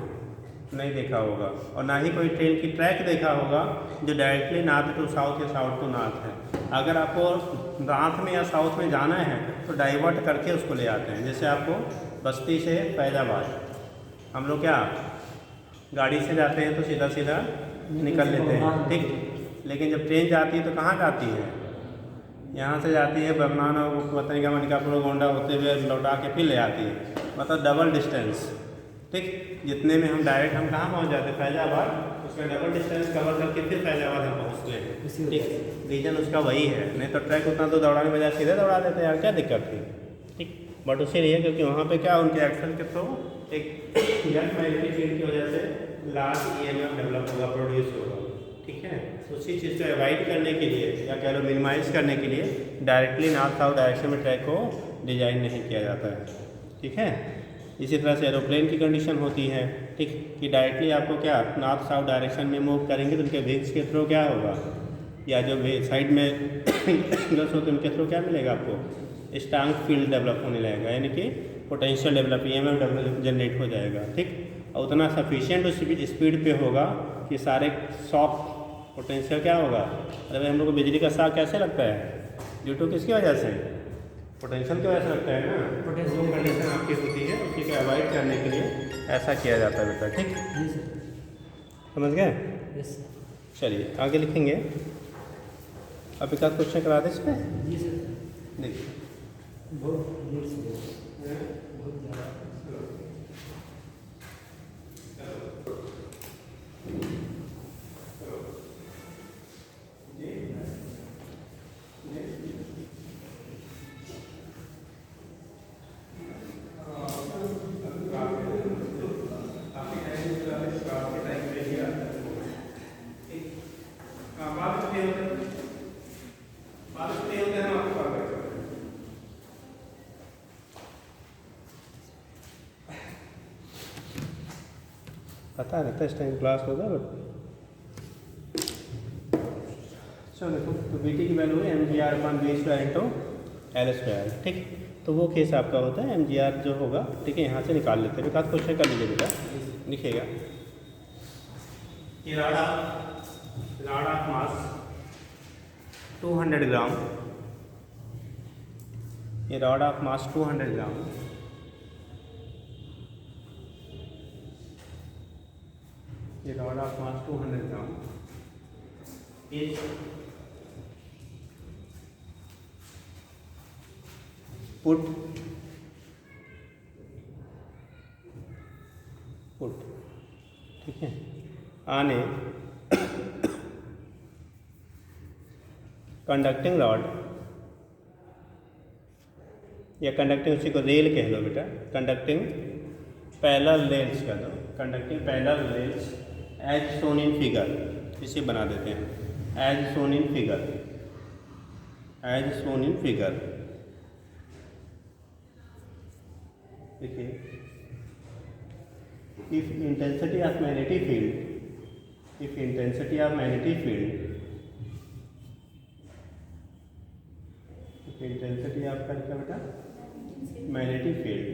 नहीं देखा होगा। और ना ही कोई ट्रेन की ट्रैक देखा होगा जो डायरेक्टली नॉर्थ टू साउथ या साउथ टू नॉर्थ है। अगर आपको नॉर्थ में या साउथ में जाना है तो डाइवर्ट करके उसको ले आते हैं। जैसे आपको बस्ती से फैजाबाद हम लोग क्या गाड़ी से जाते हैं तो सीधा सीधा निकल लेते हैं ठीक। लेकिन जब ट्रेन जाती है तो कहाँ जाती है? यहाँ से जाती है बरनाना पता का मनिकापुर गोंडा होते हुए लौटा के फिर ले आती है, मतलब डबल डिस्टेंस ठीक। जितने में हम डायरेक्ट हम कहाँ पहुँच जाते हैं? फैजाबाद, उसका डबल डिस्टेंस कवर करके फिर फैजाबाद हम पहुँचते हैं ठीक। रीजन उसका वही है, नहीं तो ट्रैक उतना तो दौड़ाने बजाय सीधे दौड़ा देते यार, क्या दिक्कत थी ठीक। बट उसी लिए क्योंकि वहाँ पे क्या उनके एक्शन के थ्रू एक यंग मैग्नेटिक फील्ड की वजह से लार्ज ईएमएफ डेवलप होगा, प्रोड्यूस होगा ठीक है। उसी चीज़ को अवॉइड करने के लिए या कह लो मिनिमाइज करने के लिए डायरेक्टली नॉर्थ साउथ डायरेक्शन में ट्रैक को डिजाइन नहीं किया जाता है, ठीक है। इसी तरह से एरोप्लेन की कंडीशन होती है, ठीक, कि डायरेक्टली आपको क्या नॉर्थ साउथ डायरेक्शन में मूव करेंगे तो उनके विंग्स के थ्रू क्या होगा, या जो साइड में एंगल्स होते हैं उनके थ्रू क्या मिलेगा आपको, स्ट्रांग फील्ड डेवलप होने लगेगा, यानी कि पोटेंशियल डेवलप EMF जनरेट हो जाएगा, ठीक। और उतना सफिशिएंट उस स्पीड पे होगा कि सारे शॉक पोटेंशियल क्या होगा। अरे भाई हम लोग को बिजली का शॉक कैसे लगता है, ड्यू टू किसकी वजह से, पोटेंशियल की वजह से लगता है ना। पोटेंशियल कंडीशन आपकी होती है, उसी को अवॉइड करने के लिए ऐसा किया जाता है बेटा, ठीक, जी सर। समझ गए। Yes sir. चलिए आगे लिखेंगे। अब एक आध क्वेश्चन करा दें इसमें। जी सर। देखिए बहुत ज़्यादा। पता रहता है इस टाइम क्लास होगा, बट चलो देखो, तो BT की वैल्यू है mgr/v²/L², ठीक। तो वो केस आपका होता है mgr जो होगा, ठीक है, यहाँ से निकाल लेते हैं। एक आध क्वेश्चन कर लीजिए बेटा, लिखिएगा। ये रॉड ऑफ मास 200 ग्राम, ये रॉड ऑफ मास 200 ग्राम ये rod of mass 200 gram is put ठीक है on a कंडक्टिंग रॉड या कंडक्टिंग, उसी को रेल कह दो बेटा, कंडक्टिंग पैरेलल रेल्स कह दो, conducting parallel rails as shown in figure, इसे बना देते हैं as shown in figure, as shown in figure. देखिए, if intensity of magnetic field, if intensity of magnetic field, if intensity आपका क्या बेटा, magnetic field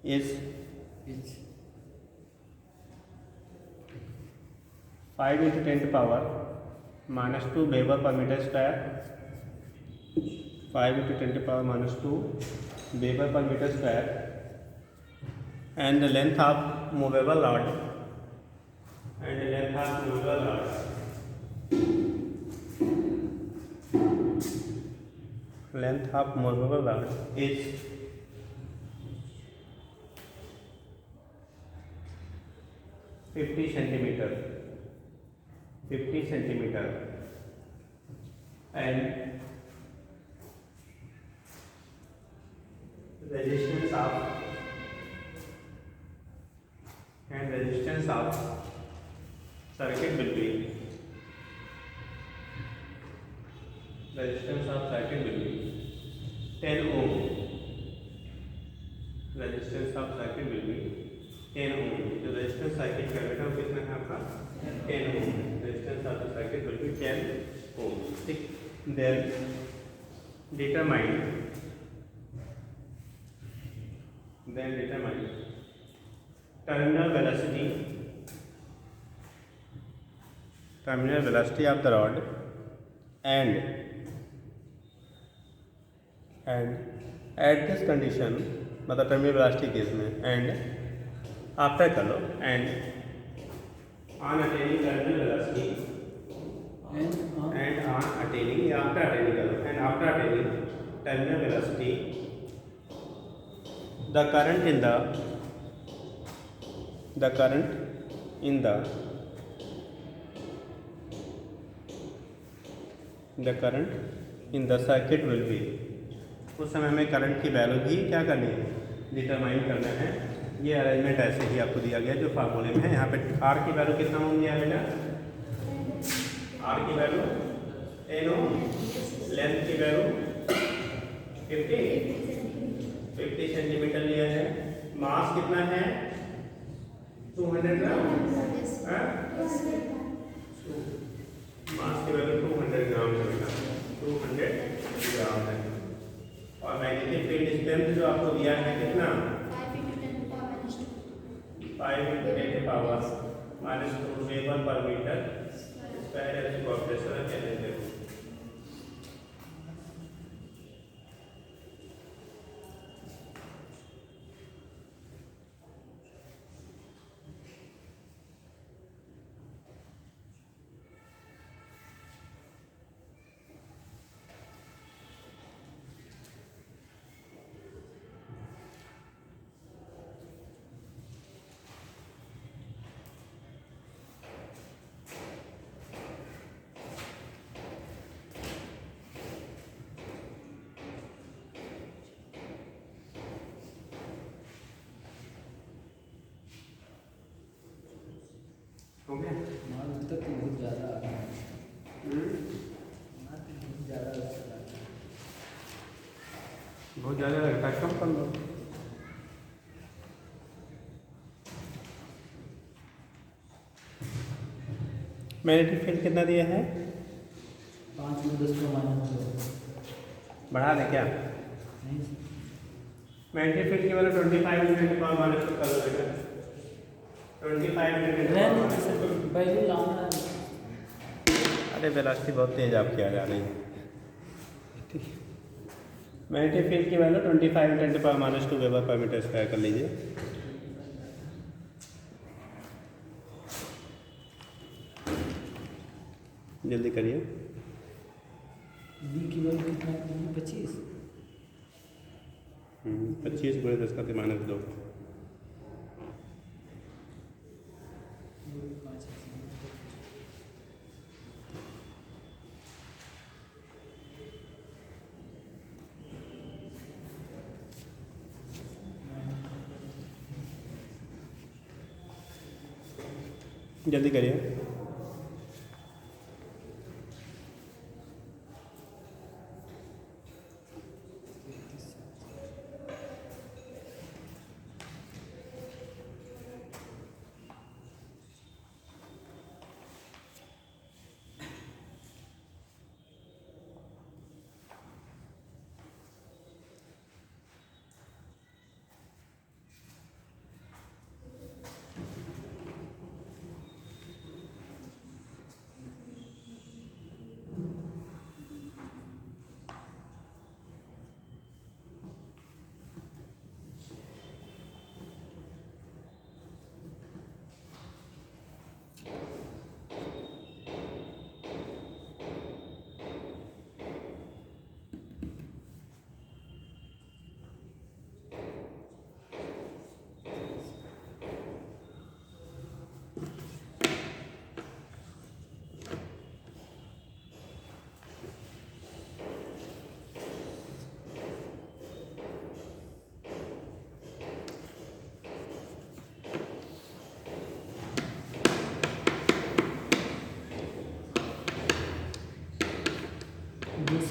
is 5 × 10⁻² Weber per meter square, 5 × 10⁻² Weber per meter square, and the length of movable rod, and the length of movable rod is 50 centimeter, and resistance of circuit will be 10 ohm. Resistance of circuit will be 10 ohm. तो रेजिस्टेंस सर्किट का बेटा कितना है आपका 10 ohm. Resistance of the circuit will be 10 ohm, ठीक। Then determine terminal velocity of the rod and at this condition, मतलब टर्मिनल वेलोसिटी केस में, एंड आफ्टर कर लो, and on attaining terminal velocity, and on attaining या आफ्टर अटेनिंग कर लो, and after attaining terminal velocity the current in the circuit will be, उस समय में करंट की वैल्यू भी क्या करनी है, डिटरमाइन करना है, ये अरेंजमेंट ऐसे ही आपको दिया गया जो फार्मूले में है। यहाँ पे आर की वैल्यू कितना ओम दिया है बेटा? आर की वैल्यू 10 ओम, लेंथ की वैल्यू 50 सेंटीमीटर लिया है। मास कितना है? 200 ग्राम। मास की वैल्यू 200 ग्राम है बेटा, 200 ग्राम है। और मैग्नेटिक फील्ड स्ट्रेंथ जो आपको दिया है कितना? 5 × 10⁻⁻² वेबर पर मीटर स्क्वायर इसको प्रेशर कह देते हैं। हो गया? माल तक बहुत ज़्यादा आ रहा है, बहुत ज़्यादा बहुत ज़्यादा लगता है, कम कर लो। मैग्नेटिक फील्ड कितना दिया है? 5 में 10 -2 बढ़ा दें क्या? नहीं मैग्नेटिक फील्ड की वैल्यू 25 × 10⁻⁻² कर दो बेटा। 25 × 10⁻⁻²। वैल्यू लाना। अरे वेलोसिटी बहुत तेज आपकी आ जा रही है। मैग्नेटिक फील्ड की value 25 × 10⁻² weber per metre square कर लीजिए। जल्दी करिए। बी की वैल्यू कितना? 25। 25 × 10⁻²। जल्दी करिए।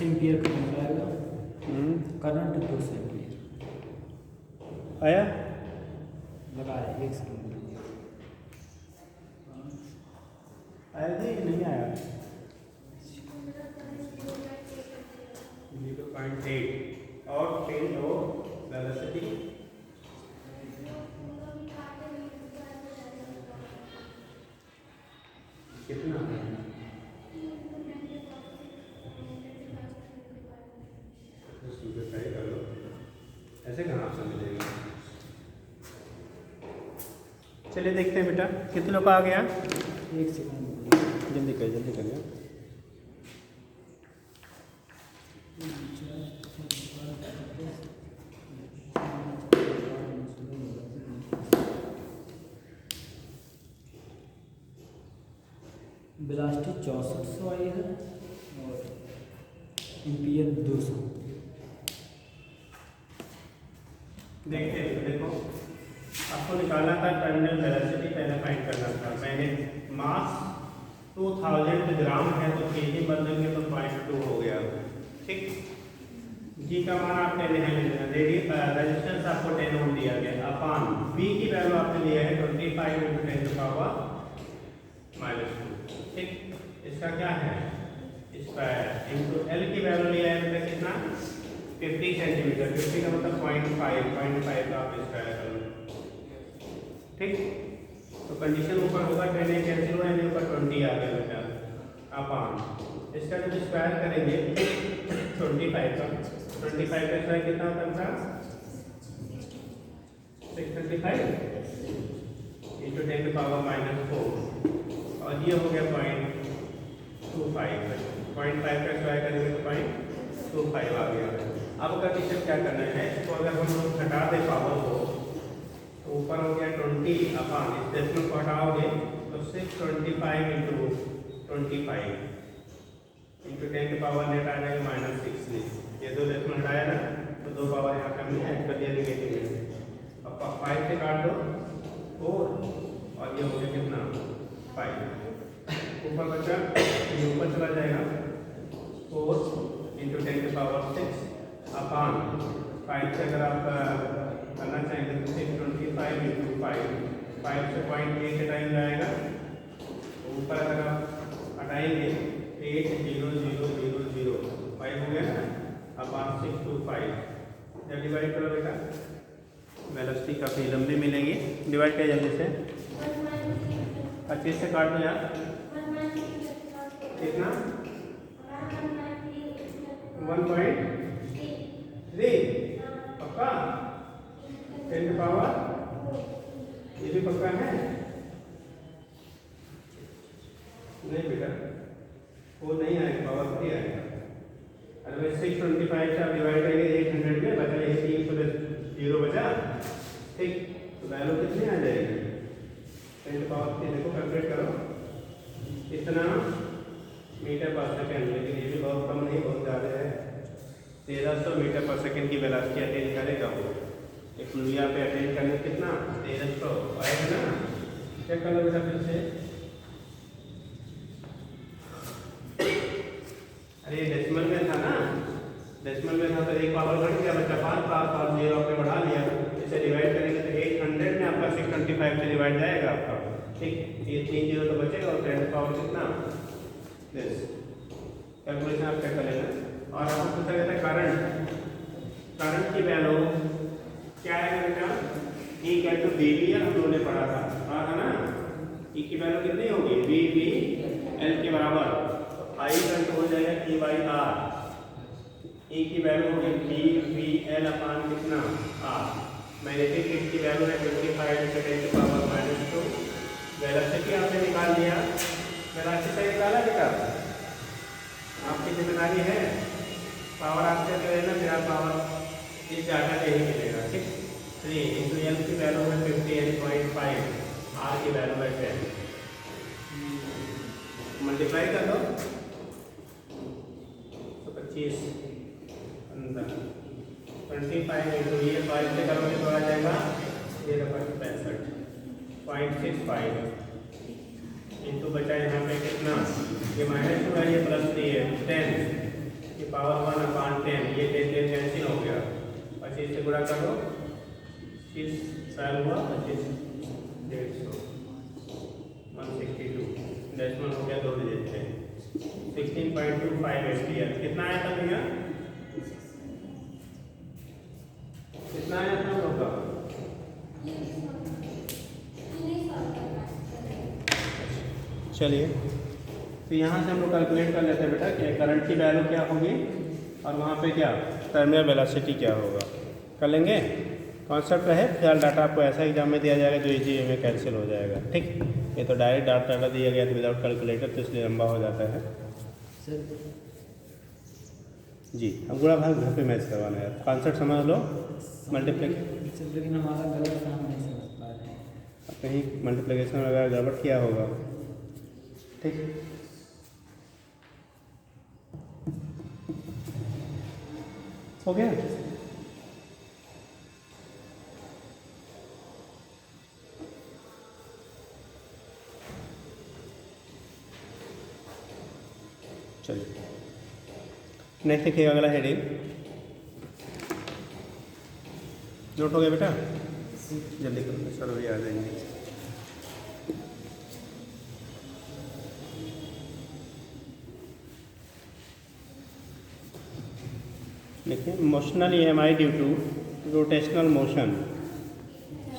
एम्पियर करंट आएगा। करंट 2 एम्पियर आया? लगा है 1 सेकंड। आया जी? नहीं आया। 0.8 और चेंज हो वेलोसिटी कितना है? ऐसे कहाँ ऑप्शन मिलेगा? चलिए देखते हैं बेटा कितने लोग आ गया। 1 सेकंड जल्दी करिए, जल्दी करिए। वेलोसिटी 6400 आई है और एम्पियर 200। देखते हैं, देखो अब आपको निकालना था टर्मिनल वेलोसिटी, पहले फाइंड करना था। मैंने मास 2000 ग्राम है तो केजी बदलेंगे तो 0.2 हो गया, ठीक। जी का मान आपने यहाँ ले लेना, रेजिस्टेंस आपको 10 ओम दिया गया, अपान वी की वैल्यू आपने लिया है 25 × 10⁻², ठीक। इसका क्या है स्क्वायर, इंटू एल की वैल्यू लिया है तो कितना 50 सेंटीमीटर, 50 का मतलब 0.5 का आप स्क्वायर कर लो, ठीक। तो कंडीशन ऊपर होगा 10 कैंसिल हुआ है, ऊपर 20 आ गया बेटा, अपान इसका जब स्क्वायर करेंगे 25 का स्क्वायर कितना होता है 635 इंटू 10⁻⁴, और ये हो गया 0.25 का स्क्वायर करेंगे तो 0.25 आ गया। अब कंडीशन क्या करना है, इसको अगर हम लोग घटा दे पावर को तो ऊपर हो गया 20 अपान, इस डेसिमल को हटाओगे तो 625 इंटू 25 इंटू 10⁻⁻ नेट आ जाएगा -60, ये दो डेसिमल हटाया ना तो दो पावर यहाँ पे हमने ऐड कर दिया निगेटिव में। अब 5 से काट दो 4 और ये हो गया कितना 5, ऊपर बचा ये ऊपर चला जाएगा 4 इंटू 10⁻⁶ अपान 5 से अगर आप करना चाहेंगे तो 625 इंटू 5 से 0.8 टाइम जाएगा, ऊपर अगर आप हटाएंगे 80005 हो गया ना, अपान 625 जब डिवाइड करो बेटा वेलोसिटी काफ़ी लंबी मिलेगी, डिवाइड किया जल्दी से 25 से काट दो यार, कितना 1.3 पक्का, 10 पावर ये भी पक्का है नहीं बेटा, वो नहीं आएगा, पावर 3 आएगा। अरे 625 से आप डिवाइड करेंगे 800 में बचा ये 3 बचा, ठीक। तो वैल्यू कितनी आ जाएगी 10⁻3, देखो कैलकुलेट करो कितना मीटर पर सेकेंड, लेकिन ये भी बहुत कम नहीं, बहुत ज़्यादा है। 1300 मीटर पर सेकेंड की वेलोसिटी अटेन करेगा वो, एक लुइया पे अटेन करने कितना 1300 आएगा ना, चेक कर लो बेटा फिर से। अरे डेसिमल में था ना, डेसिमल में था तो एक पावर घट गया बच्चा, 5 पावर 0 आपने बढ़ा लिया, इसे डिवाइड करेंगे तो 800 में आपका 625 से डिवाइड जाएगा आपका, ठीक। ये 3 0 तो बचेगा और 10 पावर कितना दिस, कैलकुलेशन आप चेक कर लेना। और आपको पूछा गया था करंट की वैल्यू क्या है बेटा, E = VB हम लोगों ने पढ़ा था, है ना। E की वैल्यू कितनी होगी VB L के बराबर, I करंट हो जाएगा Q/R, E की वैल्यू होगी VL अपान कितना R, मैग्नेटिक फील्ड की वैल्यू है 25 × 10⁻⁻², वेलोसिटी आपने निकाल लिया, वेलोसिटी निकाला बेटा आपकी जिम्मेदारी है, पावर आपसे लेना, फिर आप पावर इस डाटा से ही मिलेगा, ठीक। 3 इंटू एल की वैल्यू है 58.5, आर की वैल्यू है 10, मल्टीप्लाई कर दो तो 25 अंदर 25 इंटू ये 5 से करोगे तो आ जाएगा 65.65 इंटू बचा यहाँ पे कितना, ये -2 है, ये +3 है, 10 ये पावर 1 अपान 10, ये 10 कैंसिल हो गया, 25 से गुणा कर दो 25 12 हुआ 25 150 162 डेसिमल हो गया 2 डिजिट से 16.25 एम्पियर। कितना आया था भैया, कितना आया था होगा चलिए, तो यहाँ से हम लोग कैलकुलेट कर लेते हैं बेटा कि करंट की वैल्यू क्या होगी और वहाँ पे क्या टर्मिनल वेलोसिटी क्या होगा, कर लेंगे। कॉन्सेप्ट रहे फिलहाल, डाटा आपको ऐसा एग्जाम में दिया जाएगा जो इजी वे में कैंसिल हो जाएगा, ठीक। ये तो डायरेक्ट डाटा दिया गया तो विदाउट कैलकुलेटर, तो इसलिए लंबा हो जाता है सर। जी अब गुणा भाग घर पे मैच करवाना है, कॉन्सेप्ट समझ लो, मल्टीप्लिकेशन, लेकिन हमारा गलत काम नहीं समझ पा रहे हैं, कहीं मल्टीप्लिकेशन वगैरह गड़बड़ किया होगा, ठीक। हो गया। चलिए नेक्स्ट देखिएगा अगला हेडिंग। नोट हो गया बेटा? जल्दी करो सर, वही आ जाएंगे। देखिए motional EMI due to rotational motion,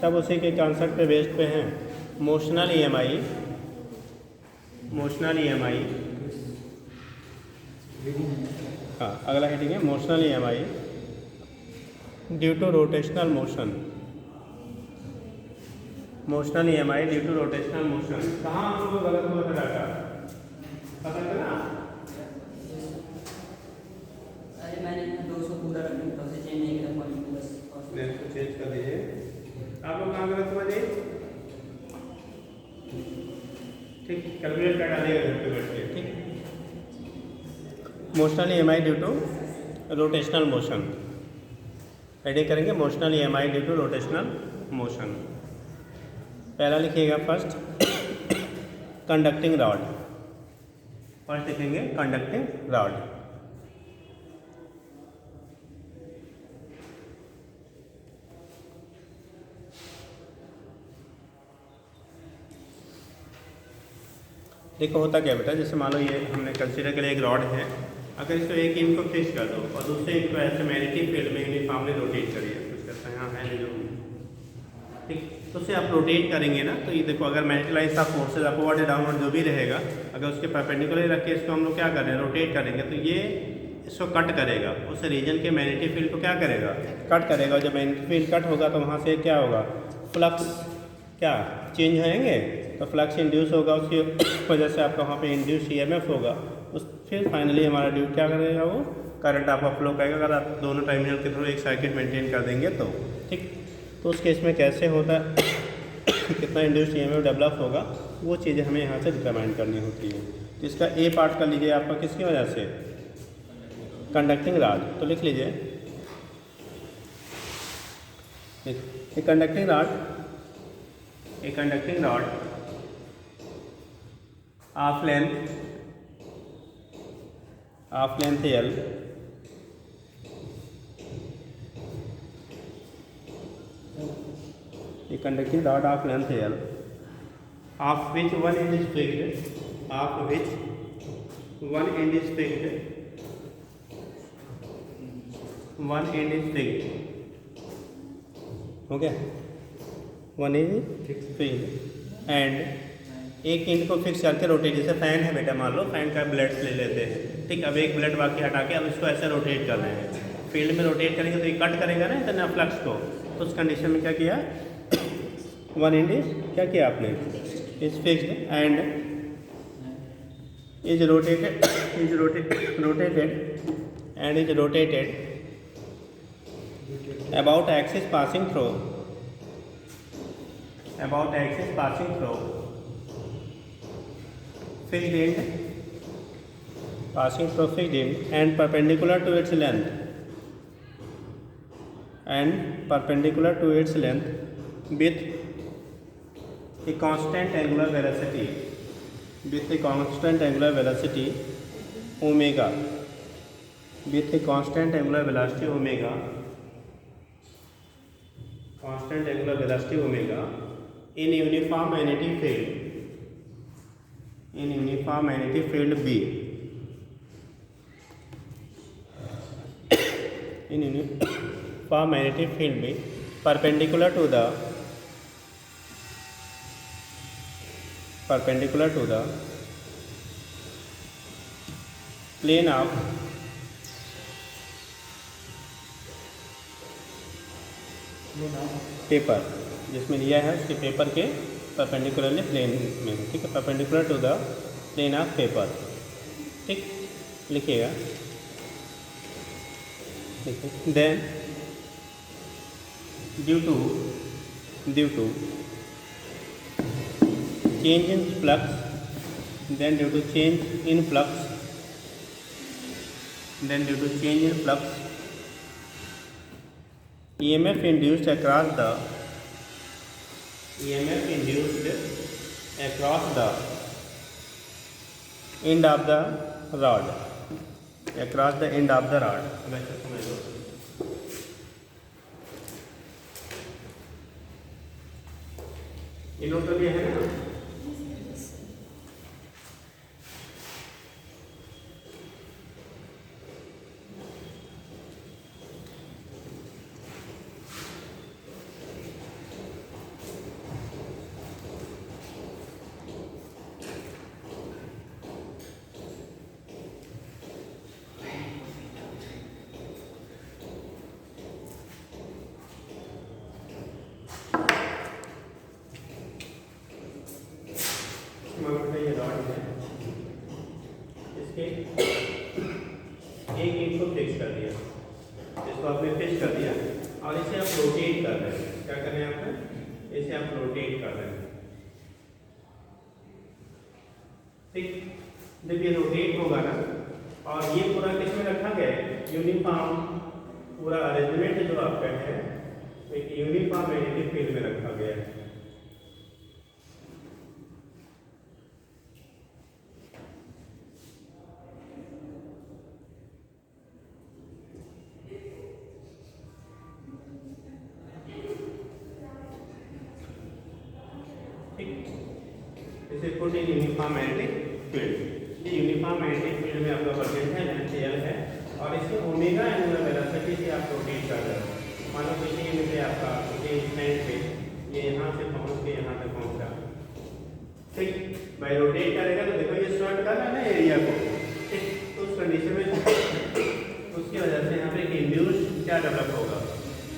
सब उसी के कॉन्सेप्ट पे बेस्ड पे हैं। मोशनल EMI हाँ, अगला हेडिंग है motional EMI due to rotational motion. Motional EMI due to rotational motion, कहाँ हम लोग गलत हुआ था डाटा पता चला? अरे मैंने 200 पूरा कर लिया, तो चेंज नहीं किया पॉइंट बस। इसको चेंज कर दीजिए। आप लोग कहाँ गलत हुआ जी? ठीक, कैलकुलेट कर डालिएगा घर पे बैठ के। ठीक, motional EMI due to rotational motion heading करेंगे। Motional EMI due to rotational motion, पहला लिखिएगा फर्स्ट कंडक्टिंग रॉड। फर्स्ट लिखेंगे कंडक्टिंग रॉड। देखो होता क्या बेटा, जैसे मान लो ये हमने कंसीडर कर लिया एक रॉड है, अगर इसको एक इंच को फिक्स कर दो और दूसरे इंच को ऐसे मैग्नेटिक फील्ड में यूनिफॉर्मली रोटेट करिए, कुछ ऐसा यहाँ है जो ठीक, तो उसे आप रोटेट करेंगे ना, तो ये देखो अगर मैग्नेटिक का फोर्सेज अपवर्ड या डाउनवर्ड जो भी रहेगा, अगर उसके परपेंडिकुलर रख के इसको हम लोग क्या कर रहे हैं, रोटेट करेंगे, तो ये इसको कट करेगा, उस रीजन के मैग्नेटिक फील्ड को क्या करेगा, कट करेगा। और जब मैग्नेटिक फील्ड कट होगा तो वहाँ से क्या होगा, फ्लक्स क्या चेंज होएंगे, तो फ्लक्स इंड्यूस होगा, उसकी वजह से आपका वहाँ पे इंड्यूस EMF होगा, उस फिर फाइनली हमारा ड्यूब क्या करेगा, वो करंट आपका फ्लो करेगा। अगर आप दोनों टर्मिनल के थ्रू एक सर्किट मेंटेन कर देंगे तो ठीक, तो उस केस में कैसे होता है कितना इंड्यूस EMF डेवलप होगा, वो चीज़ें हमें यहाँ से डिटरमाइन करनी होती है। तो इसका ए पार्ट कर लीजिए आपका किसकी वजह से, कंडक्टिंग रॉड, तो लिख लीजिए a conducting rod of length L a conducting rod of length L of which one end is fixed, one end is fixed, हो गया, वन इज फिक्स एंड एक इंड को फिक्स करके रोटेट, जैसे फैन है बेटा, मान लो फैन का ब्लेड्स ले लेते हैं, ठीक, अब एक ब्लेड बाकी हटा के अब इसको ऐसे रोटेट कर रहे हैं, फील्ड में रोटेट करेंगे तो ये कट करेगा ना इतना फ्लक्स को, तो उस कंडीशन में क्या किया, वन इंड इज क्या किया आपने, is fixed and is rotated about axis passing through fixed end and perpendicular to its length with a constant angular velocity omega, in uniform magnetic field B, perpendicular to the plane of paper, जिसमें लिया है उसके पेपर के परपेंडिकुलरली प्लेन में, ठीक है, perpendicular to the plane of paper, ठीक, लिखिएगा, then due to change in flux, EMF induced across the end of the rod across the end of the rod. वैसे समझ लो ये नोट तो ये है ना। ये रॉड है, इसके एक इंच को फिक्स कर दिया, इसको आपने फिक्स कर दिया और इसे आप रोटेट कर रहे हैं। क्या कर रहे हैं आप? इसे आप रोटेट कर रहे हैं। ठीक, जब ये रोटेट होगा ना और ये पूरा किसमें रखा गया है? यूनिफॉर्म पूरा अरेंजमेंट जो आपका है एक यूनिफॉर्म मैग्नेटिक फील्ड में रखा गया है। इसे put in uniform magnetic field. ये यूनिफॉर्म मैग्नेटिक फील्ड में आपका पोटेंशियल लेंथ L है और इसमें ओमेगा एंगुलर वेलोसिटी से आप रोटेट कर रहे हो। मान लो किसी में आपका इंस्टेंट पे ये यहाँ से पहुँच के यहाँ तक पहुँचा, ठीक, भाई रोटेट करेगा तो देखो ये शॉर्ट कर रहा है ना एरिया को, ठीक, तो उस कंडीशन में उसकी वजह से यहाँ पे एक इंड्यूस क्या डेवलप होगा?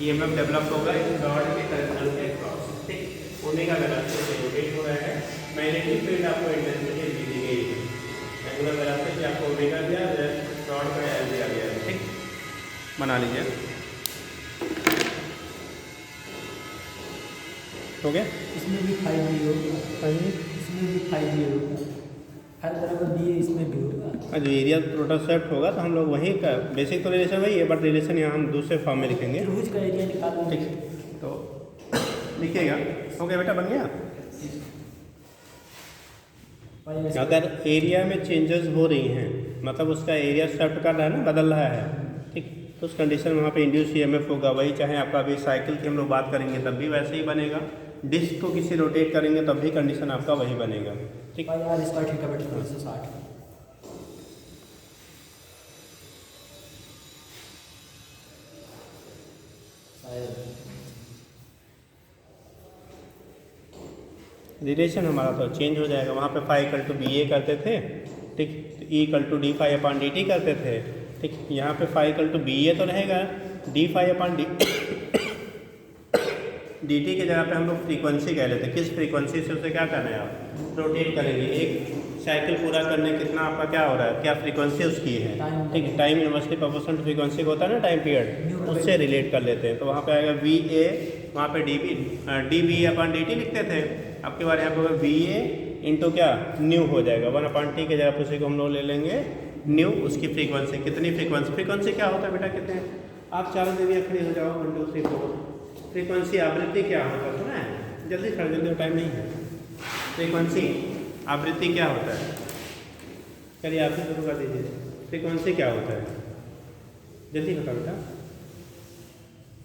EMF डेवलप होगा इस रॉड के टर्मिनल के क्रॉस। ठीक, ओमेगा वेलोसिटी से रोटेट हो रहा है। मैग्नेटिक फील्ड आपको इंटेंसिटी दी गई है, एंगुलर वेलोसिटी आपको ओमेगा दिया, रॉड का L दिया गया है। ठीक, बना लीजिए, हो गया। इसमें भी 5 डी होगा, इसमें भी 5 डी होगा, हर बराबर दिए इसमें भी होगा। जो एरिया प्रोटोसेप्ट होगा तो हम लोग वहीं का बेसिक तो रिलेशन वही है, बट रिलेशन यहाँ हम दूसरे फॉर्म में लिखेंगे। त्रिभुज का एरिया निकाल। ठीक, तो लिखिएगा। हो गया बेटा, बन गया। अगर एरिया में चेंजेस हो रही हैं, मतलब उसका एरिया शिफ्ट कर रहा है ना, बदल रहा है, ठीक, तो उस कंडीशन में वहाँ पे इंड्यूस EMF होगा। वही चाहे आपका अभी साइकिल की हम लोग बात करेंगे तब भी वैसे ही बनेगा, डिस्क को किसी रोटेट करेंगे तब भी कंडीशन आपका वही बनेगा। ठीक, यार इसका ठीक है बेटा, 360 रिलेशन हमारा तो चेंज हो जाएगा। वहाँ पे फाई इक्वल टू BA करते थे, ठीक, तो E equal to D phi upon DT करते थे। ठीक, यहाँ पे फाई इक्वल टू BA तो रहेगा, D फाई अपॉन DT की जगह पे हम लोग फ्रीक्वेंसी कह लेते हैं। किस फ्रीक्वेंसी से उसे क्या करना है? आप रोटेट करेंगे। एक साइकिल पूरा करने कितना आपका क्या हो रहा है, क्या फ्रीक्वेंसी उसकी है? ठीक, time inversely proportional to frequency होता है ना, टाइम पीरियड, उससे रिलेट कर लेते हैं। तो वहाँ पे आएगा VA, वहाँ पे DB अपॉन DT लिखते थे। आपके बार यहाँ पे होगा VA इंटू क्या, न्यू हो जाएगा, 1/T की जगह उसी को हम लोग ले लेंगे न्यू। उसकी फ्रीक्वेंसी कितनी? फ्रीक्वेंसी क्या होता है बेटा? कितने? आप चारों जगह खड़े हो जाओ, 1 2 3 4। फ्रीक्वेंसी आवृत्ति क्या होता है? सुना है? जल्दी खड़े, जल्दी, टाइम नहीं है। फ्रीक्वेंसी आवृत्ति क्या होता है? चलिए आप ही शुरू कर दीजिए। फ्रीक्वेंसी क्या होता है? जल्दी बताओ बेटा।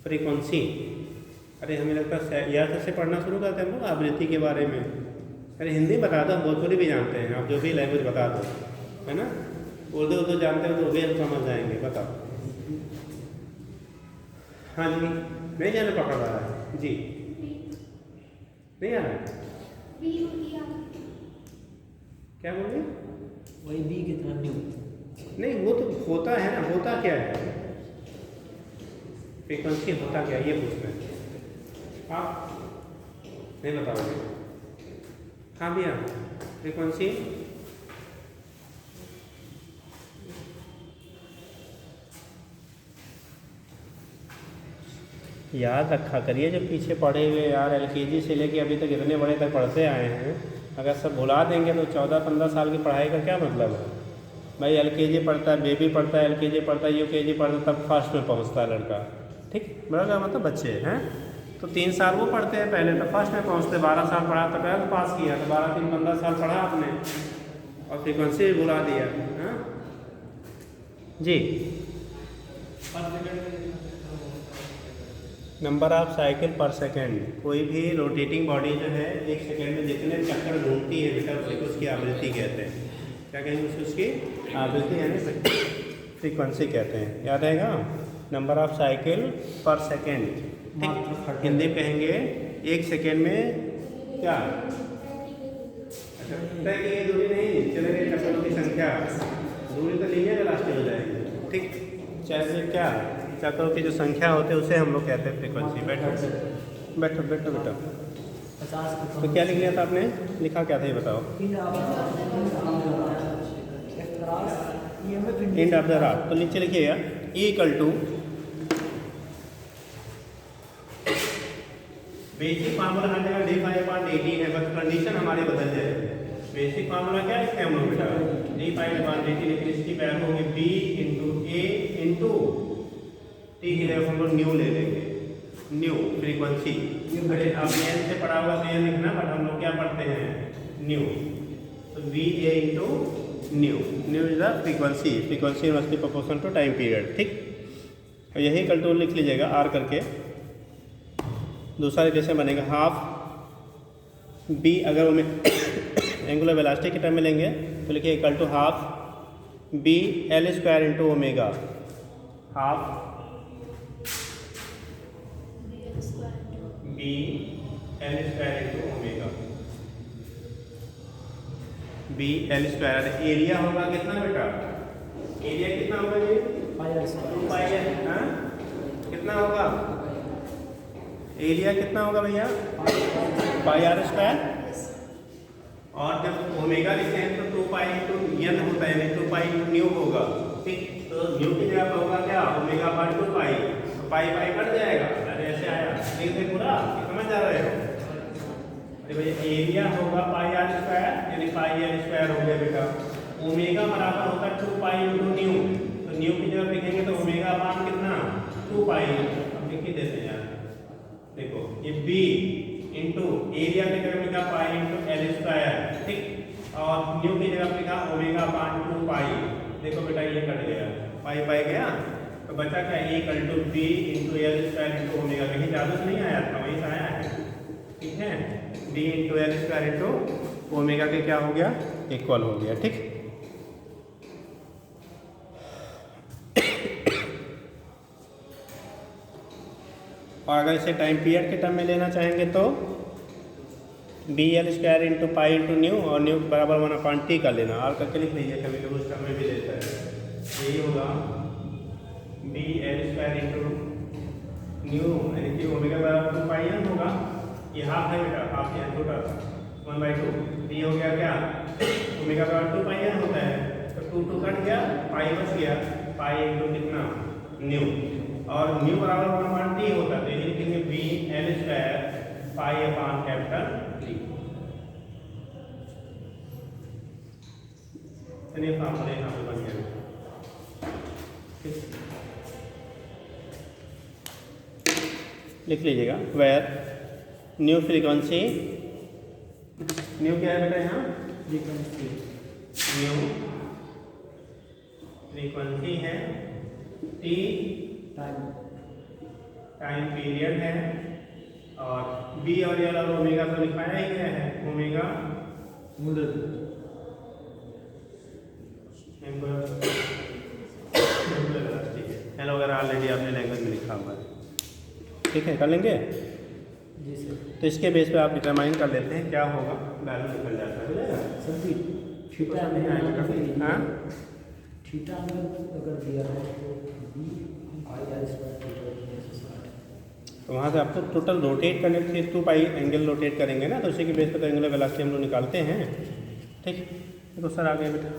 फ्रीक्वेंसी, अरे हमें लगता है यहाँ से पढ़ना शुरू करते हैं हम लोग आवृत्ति के बारे में। अरे हिंदी बता दो, भोजपुरी भी जानते हैं आप, जो भी लैंग्वेज बता दो, है ना। उर्दू जानते हो तो भी हम समझ जाएंगे। बताओ। हाँ जी, नहीं जाने पकड़ रहा है जी, नहीं आ रहा है। क्या बोलिए? वही बी की तरह न्यू। नहीं, वो तो होता है ना, होता क्या है? फ्रीक्वेंसी होता क्या, ये पूछना है। आप नहीं बताओगे? हाँ भैया, फ्रीक्वेंसी याद रखा करिए जो पीछे पढ़े हुए यार, LKG से लेके अभी तक इतने बड़े तक पढ़ते आए हैं। अगर सब भुला देंगे तो 14-15 साल की पढ़ाई का क्या मतलब है भाई? LKG पढ़ता है, बेबी पढ़ता है, LKG पढ़ता है, UKG पढ़ता है, तब फर्स्ट में पहुंचता है लड़का। ठीक, बड़ा का मतलब बच्चे हैं तो 3 साल वो पढ़ते हैं पहले, तो फर्स्ट में पहुंचते। 12 साल पढ़ा तो 12th पास किया, तो 12 3 15 साल पढ़ा आपने और फ्रीक्वेंसी भी भुला दिया। हाँ, जी नंबर ऑफ साइकिल पर सेकेंड, कोई भी रोटेटिंग बॉडी जो है एक सेकेंड में जितने चक्कर घूमती है बेटा उसी को उसकी आवृत्ति कहते हैं। क्या कहेंगे उसकी आवृत्ति यानी फ्रीक्वेंसी कहते हैं। याद रहेगा, नंबर ऑफ साइकिल पर सेकेंड। ठीक, हिंदी कहेंगे एक सेकेंड में क्या, अच्छा तय की गई दूरी नहीं, चले गए चक्करों की संख्या, दूरी तो लीनियर वेलोसिटी हो जाएगी। ठीक, चाहे क्या चक्करों की जो संख्या होती है उसे हम लोग कहते हैं फ्रीक्वेंसी। बैठो बैठो बैठो बेटा। 50 तो क्या लिख लिया था आपने, लिखा क्या था ये बताओ। एंड ऑफ द रॉड, तो नीचे लिखिएगा E = बेसिक फार्मूला हर जगह d/18 है, बस कंडीशन हमारी बदल जाएगी। बेसिक फार्मूला क्या है इसके हम लोग बेटा d/18, लेकिन इसकी वैल्यू होगी b × a × t की जगह हम लोग न्यू ले लेंगे, न्यू फ्रीक्वेंसी। अरे अब एन से पढ़ा हुआ तो ये लिखना, बट हम लोग क्या पढ़ते हैं न्यू, तो VA × nu, nu is the frequency, frequency must be proportional to time period. ठीक, और यही कंट्रोल लिख लीजिएगा R करके। दूसरा रिलेशन बनेगा हाफ B, अगर वो एंगुलर वेलोसिटी के टर्म में लेंगे तो लिखिए = half B L² × omega, half B L² × omega, B L²। Area होगा कितना बेटा, एरिया कितना होगा ये 2πr, हाँ कितना होगा एरिया, कितना होगा भैया πr²। और जब ओमेगा लिखते हैं तो 2π × n होता है, 2π × न्यू होगा। ठीक, तो न्यू की जगह पर होगा क्या ω/2π, तो पाई कट जाएगा। अरे ऐसे आया देखते पूरा, समझ जा रहे हो। अरे भैया एरिया होगा πr², यानी πl² हो गया बेटा। ओमेगा बराबर होता है 2π × न्यू, तो न्यू की जगह लिखेंगे तो ओमेगा मान कितना 2π, हम लिख ही देते हैं यार। देखो ये B × एरिया की जगह लिखा π × L²। ठीक, और न्यू की जगह लिखा ω/2π। देखो बेटा ये कट गया, पाई गया, तो बचा क्या E = B × L² × ओमेगा। कहीं ज़्यादा नहीं आया था, वहीं से आया है। ठीक है, B × L² × ओमेगा के क्या हो गया इक्वल हो गया। ठीक, और अगर इसे टाइम पीरियड के टर्म में लेना चाहेंगे तो BL² × π × न्यू, और न्यू बराबर 1/t का लेना, और करके लिख लीजिए, कभी कभी उस टर्म में भी लेता है। यही होगा BL² × न्यू, यानी कि ओमेगा बराबर 2πn होगा। ये हाफ है बेटा, हाफ यहाँ छोटा 1/2, ये हो गया क्या ओमेगा बराबर 2πn होता है, तो 2 कट गया, पाई बच गया, पाई × कितना न्यू, और न्यू बराबर 1/t होता है, तो ये लिखेंगे BL² π/3। चलिए फार्मूला यहाँ पे बन गया। लिख लीजिएगा वेयर न्यू फ्रीक्वेंसी, न्यू क्या है बेटा यहाँ फ्रीक्वेंसी, न्यू फ्रीक्वेंसी है, T टाइम पीरियड है, और B और L और ओमेगा तो लिखाया ही गया है, ओमेगा मूल एल वगैरह ऑलरेडी आपने लैंग्वेज में लिखा हुआ है। ठीक है, कर लेंगे जी सर। तो इसके बेस पे आप डिटरमाइन कर लेते हैं क्या होगा, वैल्यू निकल जाता है, बुझेगा सर भी थीटा समझ में आएगा। हाँ थीटा अगर दिया है तो B/r², तो वहाँ से आपको टोटल रोटेट करने के लिए 2π एंगल रोटेट करेंगे ना, तो उसी के बेस पे तो एंगुलर वेलोसिटी हम लोग निकालते हैं। ठीक, तो सर आ गए बेटा।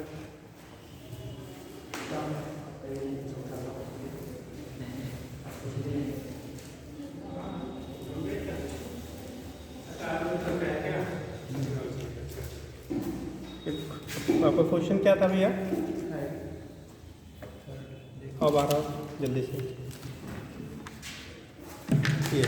आपका क्वेश्चन क्या था भैया, और बाहर आओ जल्दी से। ये